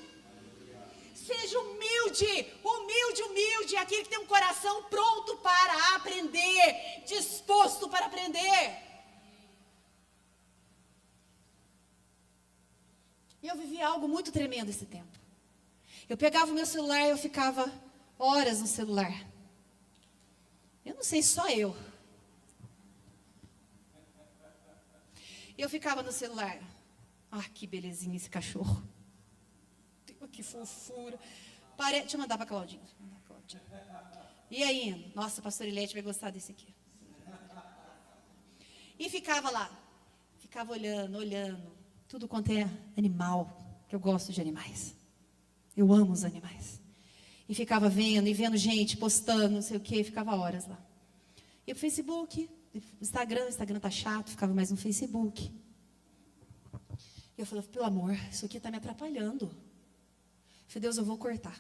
Seja humilde, humilde, humilde. Aquele que tem um coração pronto para aprender, disposto para aprender. Eu vivi algo muito tremendo esse tempo. Eu pegava o meu celular e eu ficava horas no celular. Eu não sei, só eu. Eu ficava no celular. Ah, que belezinha esse cachorro. Que fofura. Deixa eu mandar para a Claudinha. E aí? Nossa, a pastora Ilete vai gostar desse aqui. E ficava lá. Ficava olhando. Tudo quanto é animal. Que eu gosto de animais. Eu amo os animais. E ficava vendo, e vendo gente postando, não sei o quê, ficava horas lá. Ia pro Facebook, Instagram tá chato, ficava mais no Facebook. E eu falei, pelo amor, isso aqui está me atrapalhando. Eu falei, Deus, eu vou cortar.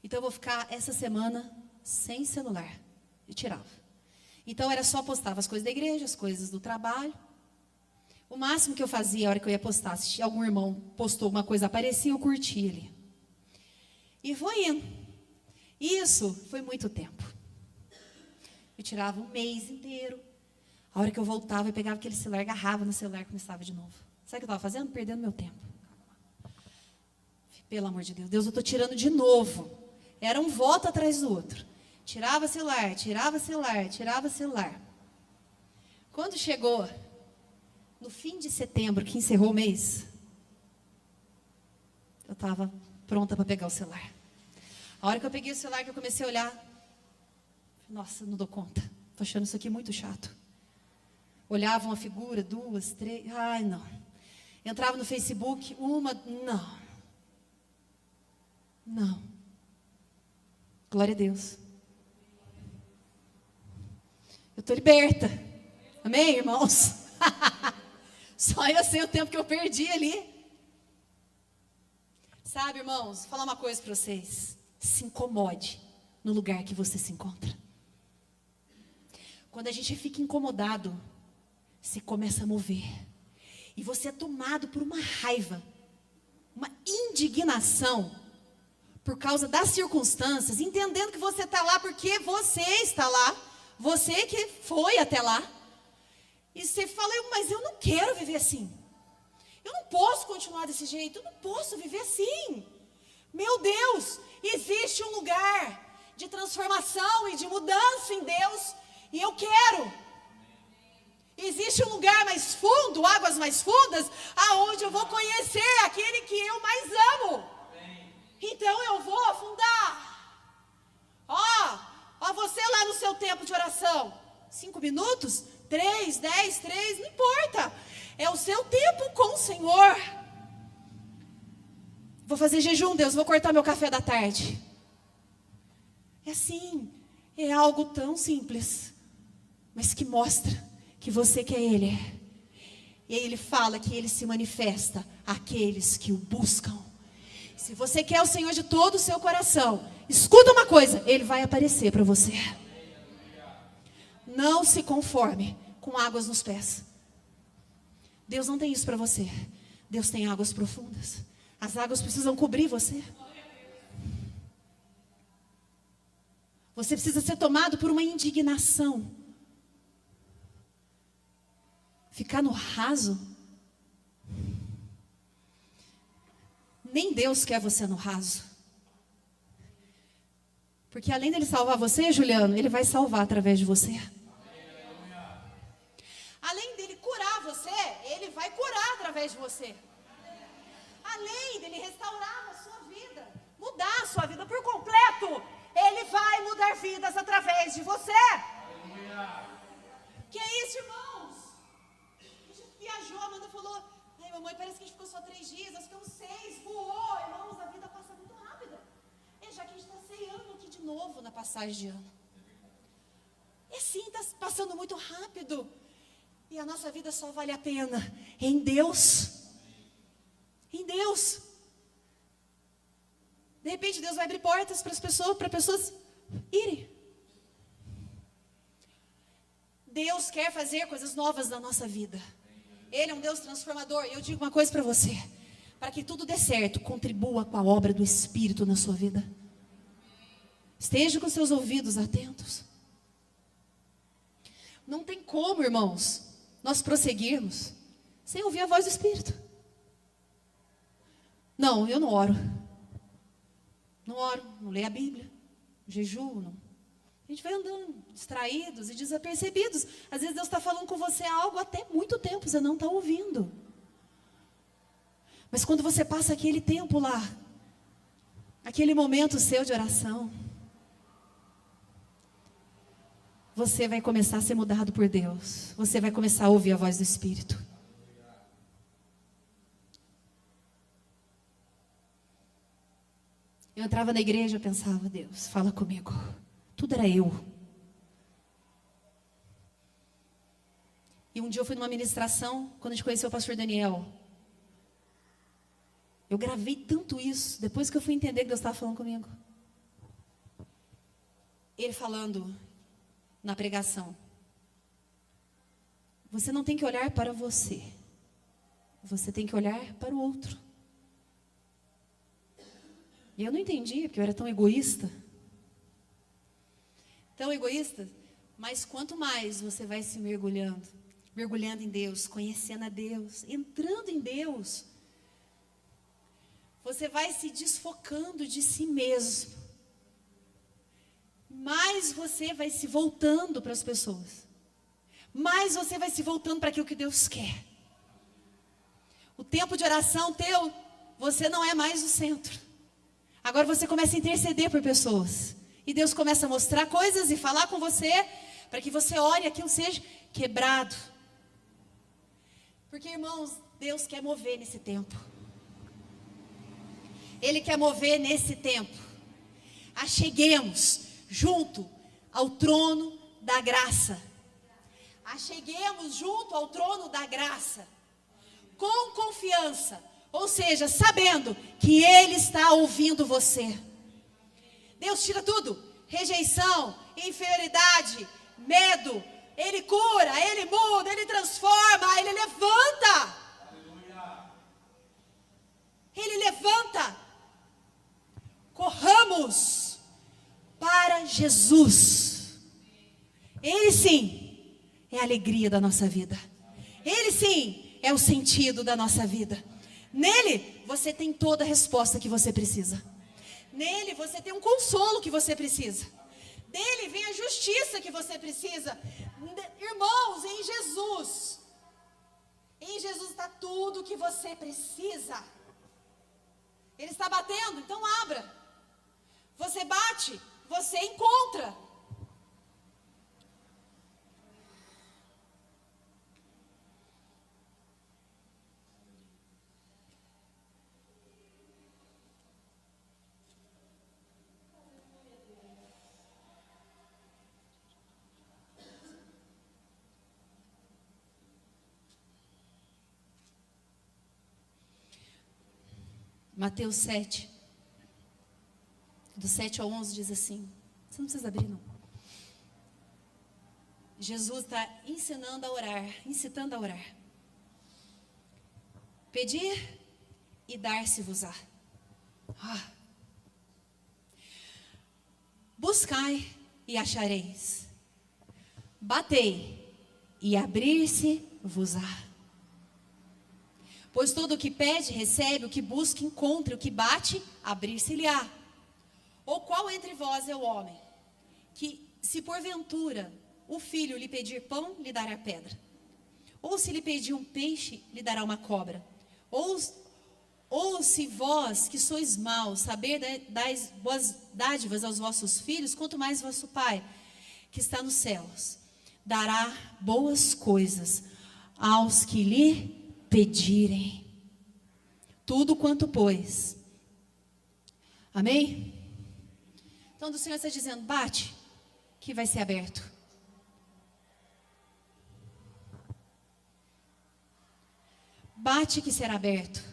Então eu vou ficar essa semana sem celular. E tirava. Então era só postava as coisas da igreja, as coisas do trabalho. O máximo que eu fazia, a hora que eu ia postar, se algum irmão postou uma coisa, aparecia, eu curtia ali. E foi indo. Isso foi muito tempo. Eu tirava um mês inteiro. A hora que eu voltava, eu pegava aquele celular, agarrava no celular e começava de novo. Sabe o que eu estava fazendo? Perdendo meu tempo. Pelo amor de Deus. Deus, eu estou tirando de novo. Era um voto atrás do outro. Tirava celular, tirava celular, tirava celular. Quando chegou no fim de setembro, que encerrou o mês, eu estava pronta para pegar o celular. A hora que eu peguei o celular, que eu comecei a olhar, nossa, não dou conta. Estou achando isso aqui muito chato. Olhava uma figura, duas, três, ai não. Entrava no Facebook, uma, não. Glória a Deus. Eu estou liberta. Amém, irmãos? Só eu sei o tempo que eu perdi ali. Sabe, irmãos, vou falar uma coisa para vocês. Se incomode no lugar que você se encontra. Quando a gente fica incomodado, se começa a mover. E você é tomado por uma raiva, uma indignação, por causa das circunstâncias, entendendo que você está lá porque você está lá, você que foi até lá. E você fala, mas eu não quero viver assim. Eu não posso continuar desse jeito, eu não posso viver assim. Meu Deus, existe um lugar de transformação e de mudança em Deus, e eu quero. Existe um lugar mais fundo, águas mais fundas, aonde eu vou conhecer aquele que eu mais amo. Então eu vou afundar. Ó, você lá no seu tempo de oração, 5 minutos, 3, 10, 3, não importa. É o seu tempo com o Senhor. Vou fazer jejum, Deus, vou cortar meu café da tarde. É assim, é algo tão simples, mas que mostra que você quer Ele. E aí Ele fala que Ele se manifesta àqueles que o buscam. Se você quer o Senhor de todo o seu coração, escuta uma coisa, Ele vai aparecer para você. Não se conforme com águas nos pés. Deus não tem isso para você. Deus tem águas profundas. As águas precisam cobrir você. Você precisa ser tomado por uma indignação. Ficar no raso. Nem Deus quer você no raso. Porque além dele salvar você, Juliano, Ele vai salvar através de você. Além dele curar você, Ele vai curar através de você. Além dele restaurar a sua vida, mudar a sua vida por completo, Ele vai mudar vidas através de você. Que é isso, irmãos? A gente viajou, a Amanda falou, ai mamãe, parece que a gente ficou só 3 dias, nós ficamos 6, voou, irmãos, a vida passa muito rápida. Já que a gente está ceando aqui de novo na passagem de ano. E sim, está passando muito rápido. E a nossa vida só vale a pena em Deus. Em Deus. De repente Deus vai abrir portas para as pessoas, para pessoas irem. Deus quer fazer coisas novas na nossa vida. Ele é um Deus transformador. E eu digo uma coisa para você. Para que tudo dê certo, contribua com a obra do Espírito na sua vida. Esteja com seus ouvidos atentos. Não tem como, irmãos, nós prosseguirmos sem ouvir a voz do Espírito. Não, eu não oro. Não oro, não leio a Bíblia, jejuo, não. A gente vai andando distraídos e desapercebidos. Às vezes Deus está falando com você algo até muito tempo, você não está ouvindo. Mas quando você passa aquele tempo lá, aquele momento seu de oração, você vai começar a ser mudado por Deus. Você vai começar a ouvir a voz do Espírito. Eu entrava na igreja e pensava, Deus, fala comigo. Tudo era eu. E um dia eu fui numa ministração, quando a gente conheceu o pastor Daniel. Eu gravei tanto isso, depois que eu fui entender que Deus estava falando comigo. Ele falando na pregação. Você não tem que olhar para você. Você tem que olhar para o outro. E eu não entendia, porque eu era tão egoísta. Tão egoísta. Mas quanto mais você vai se mergulhando em Deus, conhecendo a Deus, entrando em Deus, você vai se desfocando de si mesmo. Mais você vai se voltando para as pessoas. Mais você vai se voltando para aquilo que Deus quer. O tempo de oração teu, você não é mais o centro. Agora você começa a interceder por pessoas. E Deus começa a mostrar coisas e falar com você, para que você ore e aquilo seja quebrado. Porque, irmãos, Deus quer mover nesse tempo. Ele quer mover nesse tempo. Acheguemos junto ao trono da graça. Acheguemos junto ao trono da graça. Com confiança. Ou seja, sabendo que Ele está ouvindo você. Deus tira tudo. Rejeição, inferioridade, medo. Ele cura, Ele muda, Ele transforma, Ele levanta. Ele levanta. Corramos para Jesus. Ele sim é a alegria da nossa vida. Ele sim é o sentido da nossa vida. Nele você tem toda a resposta que você precisa. Nele você tem um consolo que você precisa. Dele vem a justiça que você precisa. Irmãos, em Jesus está tudo o que você precisa. Ele está batendo, então abra. Você bate, você encontra. Mateus 7, do 7 ao 11 diz assim, você não precisa abrir não. Jesus está ensinando a orar, incitando a orar. Pedir e dar-se-vos-á. Buscai e achareis. Batei e abrir-se-vos-á. Pois todo o que pede, recebe, o que busca, encontra, o que bate, abrir-se-lhe-á. Ou qual entre vós é o homem, que se porventura o filho lhe pedir pão, lhe dará pedra? Ou se lhe pedir um peixe, lhe dará uma cobra? Ou se vós, que sois maus, saber dais boas dádivas aos vossos filhos, quanto mais vosso Pai, que está nos céus, dará boas coisas aos que lhe pedirem. Tudo quanto pois. Amém? Então o Senhor está dizendo, bate, que vai ser aberto. Bate que será aberto.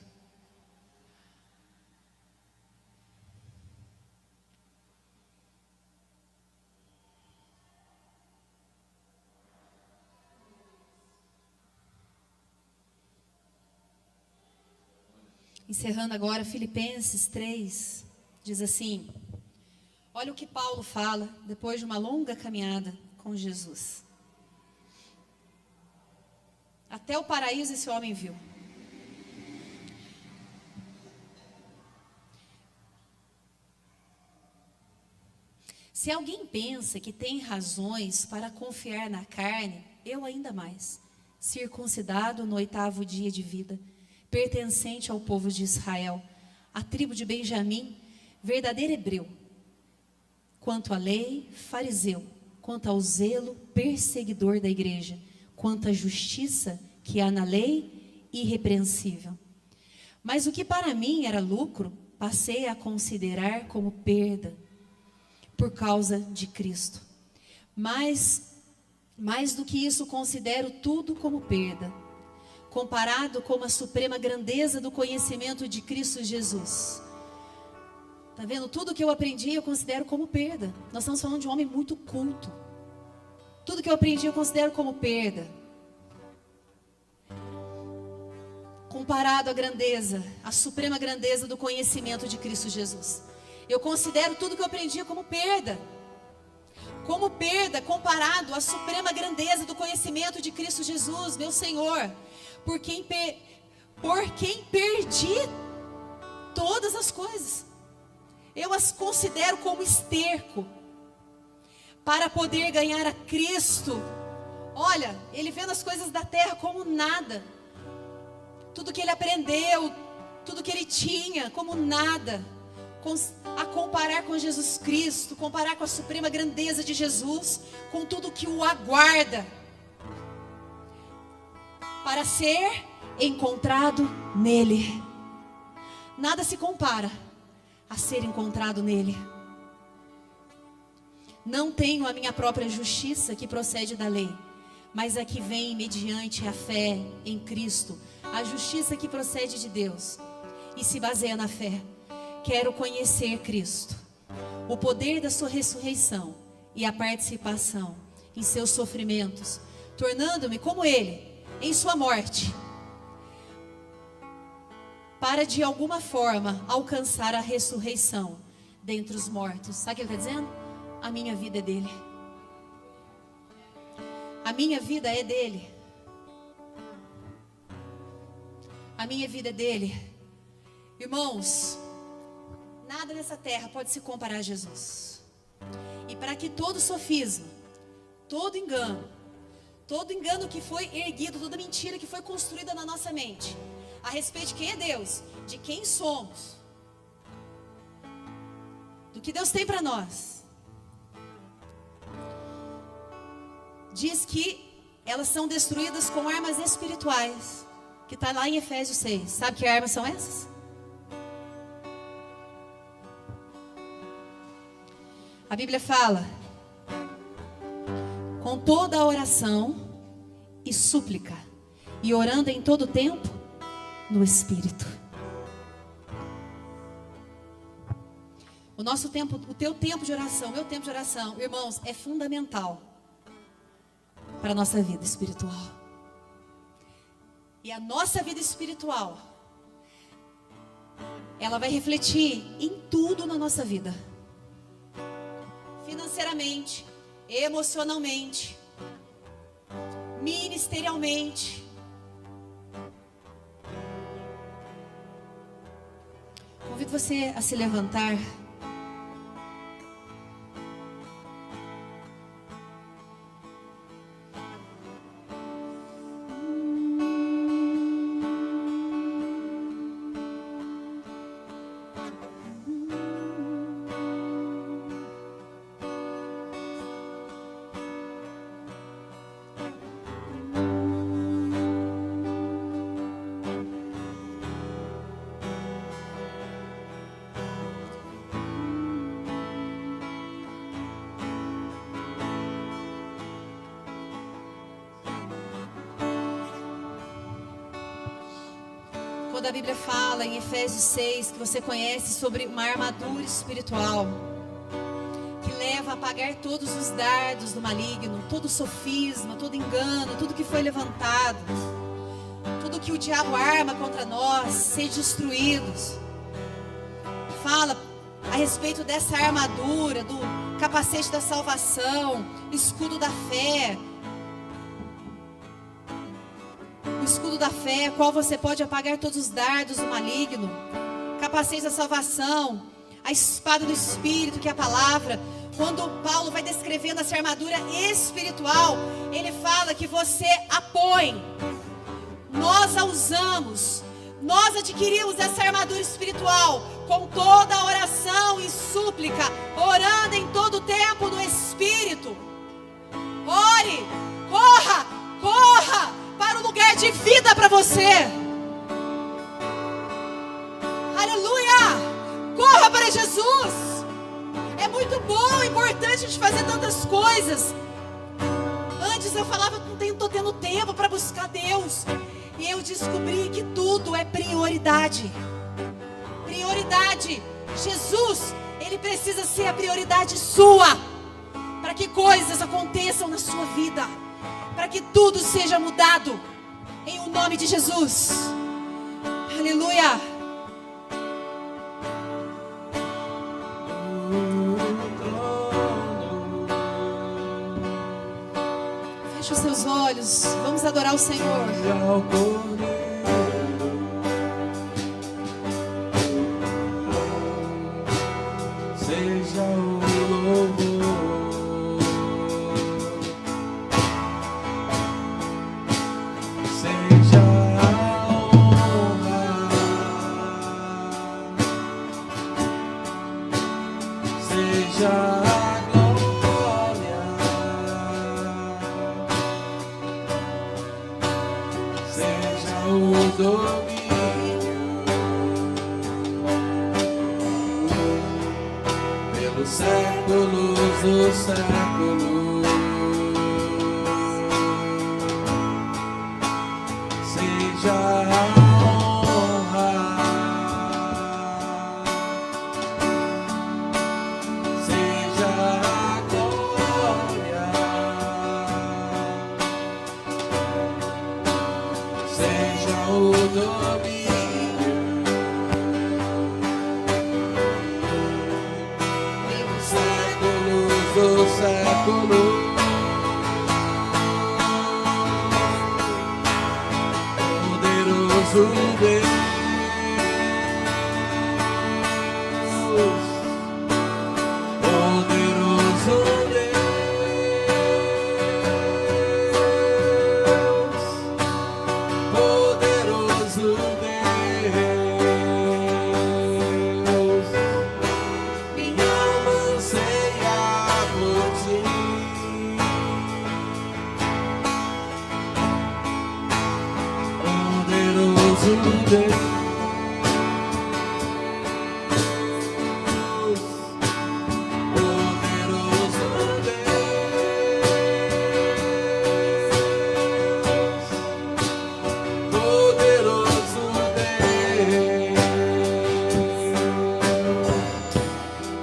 Encerrando agora, Filipenses 3, diz assim, olha o que Paulo fala, depois de uma longa caminhada com Jesus. Até o paraíso esse homem viu. Se alguém pensa que tem razões para confiar na carne, eu ainda mais, circuncidado no 8º dia de vida, pertencente ao povo de Israel, a tribo de Benjamim, verdadeiro hebreu, quanto à lei, fariseu, quanto ao zelo, perseguidor da igreja, quanto à justiça que há na lei, irrepreensível. Mas o que para mim era lucro, passei a considerar como perda por causa de Cristo. Mas, mais do que isso, considero tudo como perda, comparado com a suprema grandeza do conhecimento de Cristo Jesus. Está vendo? Tudo que eu aprendi eu considero como perda. Nós estamos falando de um homem muito culto. Tudo que eu aprendi eu considero como perda. Comparado à grandeza, à suprema grandeza do conhecimento de Cristo Jesus. Eu considero tudo que eu aprendi como perda. Como perda comparado à suprema grandeza do conhecimento de Cristo Jesus, meu Senhor. Por quem perdi todas as coisas. Eu as considero como esterco para poder ganhar a Cristo. Olha, ele vendo as coisas da terra como nada. Tudo que ele aprendeu, tudo que ele tinha como nada. A comparar com Jesus Cristo, comparar com a suprema grandeza de Jesus, com tudo que o aguarda. Para ser encontrado nele. Nada se compara a ser encontrado nele. Não tenho a minha própria justiça que procede da lei, mas a que vem mediante a fé em Cristo, a justiça que procede de Deus e se baseia na fé. Quero conhecer Cristo, o poder da sua ressurreição e a participação em seus sofrimentos, tornando-me como ele em sua morte, para de alguma forma alcançar a ressurreição dentre os mortos. Sabe o que ele está dizendo? A minha vida é dele. A minha vida é dele. A minha vida é dele. Irmãos, nada nessa terra pode se comparar a Jesus. E para que todo sofisma, todo engano que foi erguido, toda mentira que foi construída na nossa mente, a respeito de quem é Deus, de quem somos, do que Deus tem para nós, diz que elas são destruídas com armas espirituais, que está lá em Efésios 6. Sabe que armas são essas? A Bíblia fala: com toda a oração e súplica, e orando em todo tempo no Espírito. O nosso tempo, o teu tempo de oração, o meu tempo de oração, irmãos, é fundamental para a nossa vida espiritual. E a nossa vida espiritual, ela vai refletir em tudo na nossa vida. Financeiramente, emocionalmente, ministerialmente. Convido você a se levantar. Quando a Bíblia fala em Efésios 6, que você conhece, sobre uma armadura espiritual, que leva a apagar todos os dardos do maligno, todo sofisma, todo engano, tudo que foi levantado, tudo que o diabo arma contra nós, ser destruídos. Fala a respeito dessa armadura, do capacete da salvação, escudo da fé. Escudo da fé, qual você pode apagar todos os dardos do maligno, capacete da salvação, a espada do Espírito, que é a palavra. Quando Paulo vai descrevendo essa armadura espiritual, ele fala que você a põe, nós a usamos, nós adquirimos essa armadura espiritual com toda a oração e súplica, orando em todo o tempo no Espírito. Ore, corra, corra para um lugar de vida para você. Aleluia! bom, é importante de fazer tantas coisas. Antes eu falava, não estou tendo tempo para buscar Deus. E eu descobri que tudo é prioridade. Prioridade. Jesus, Ele precisa ser a prioridade sua, para que coisas aconteçam na sua vida, para que tudo seja mudado, em o nome de Jesus. Aleluia. Feche os seus olhos, vamos adorar o Senhor. Seja o louvor, seja a honra, seja a glória, seja o domínio. Séculos dos séculos, seja a honra, seja a glória, seja o domínio. Do século, poderoso Deus, poderoso Deus, poderoso Deus, minha alma anseia por ti. Poderoso Deus, poderoso Deus, poderoso Deus,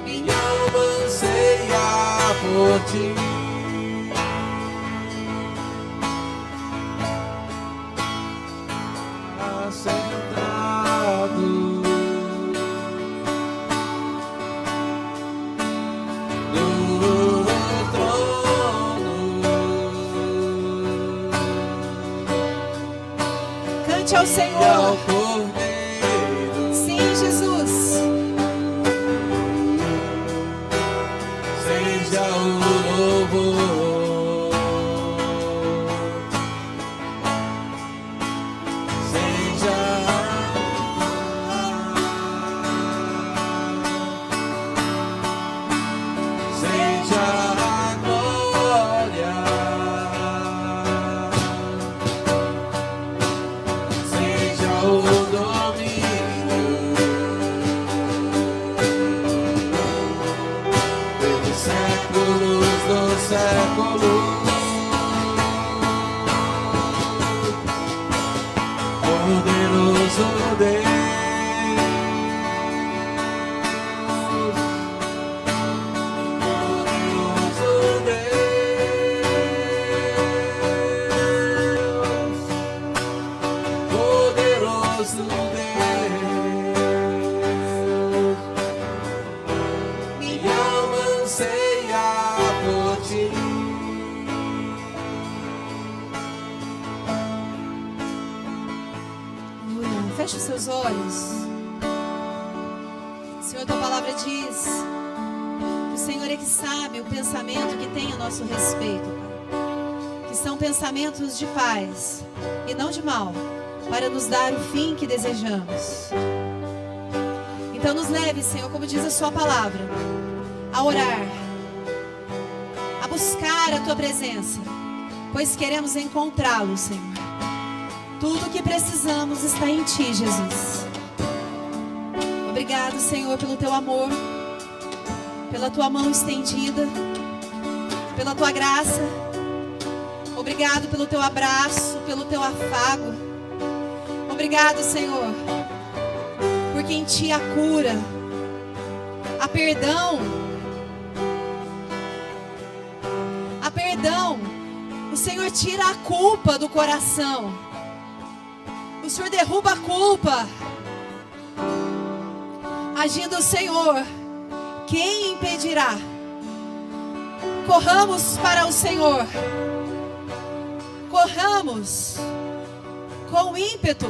minha alma anseia por ti. Sentado no trono, Cante ao e Senhor. ao Cordeiro, Sim, Jesus. seja o louvor. Poderoso Deus, poderoso Deus, poderoso Deus, minha alma anseia por ti. Feche os seus olhos. Senhor, tua palavra diz que o Senhor é que sabe o pensamento que tem a nosso respeito, Pai. Que são pensamentos de paz e não de mal, para nos dar o fim que desejamos. Então nos leve, Senhor, como diz a sua palavra, a orar, a buscar a tua presença, pois queremos encontrá-lo, Senhor. Tudo o que precisamos está em ti, Jesus. Obrigado, Senhor, pelo teu amor, pela tua mão estendida, pela tua graça. Obrigado pelo teu abraço, pelo teu afago. Obrigado, Senhor, porque em ti há cura, há perdão. Há perdão. O Senhor tira a culpa do coração. O Senhor derruba a culpa. Agindo o Senhor, quem impedirá? Corramos para o Senhor. Corramos com ímpeto.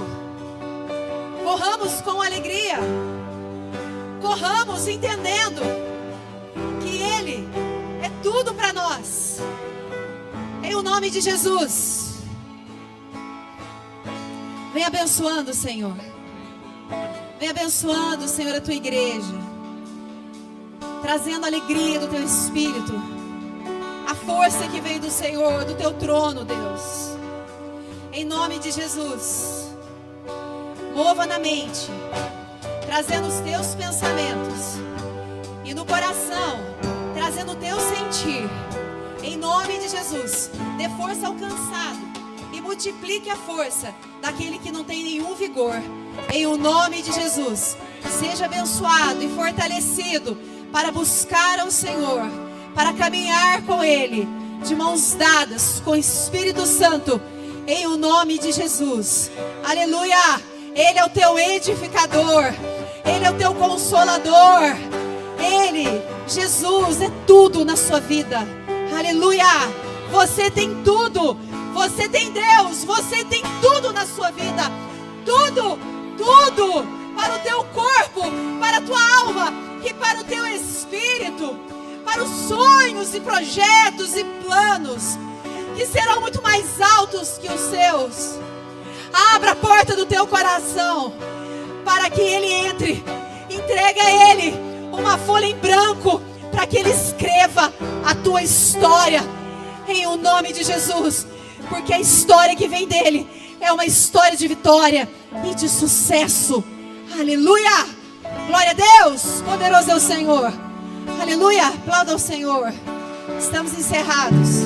Corramos com alegria. Corramos entendendo que Ele é tudo para nós. Em o nome de Jesus. Vem abençoando, Senhor. Vem abençoando, Senhor, a tua igreja. Trazendo a alegria do teu Espírito. A força que vem do Senhor, do teu trono, Deus. Em nome de Jesus. Mova na mente, trazendo os teus pensamentos. E no coração, trazendo o teu sentir. Em nome de Jesus. Dê força ao cansado. E multiplique a força daquele que não tem nenhum vigor. Em o nome de Jesus. Seja abençoado e fortalecido para buscar ao Senhor, para caminhar com Ele, de mãos dadas com o Espírito Santo, em o nome de Jesus. Aleluia! Ele é o teu edificador, Ele é o teu consolador, Ele, Jesus, é tudo na sua vida. Aleluia! Você tem tudo, você tem Deus, você tem tudo na sua vida, tudo, tudo, para o teu corpo, para a tua alma e para o teu espírito, para os sonhos e projetos e planos que serão muito mais altos que os seus. Abra a porta do teu coração para que Ele entre. Entrega a Ele uma folha em branco para que Ele escreva a tua história em o nome de Jesus, porque a história que vem dele é uma história de vitória e de sucesso. Aleluia! Glória a Deus! Poderoso é o Senhor. Aleluia! Aplauda ao Senhor. Estamos encerrados.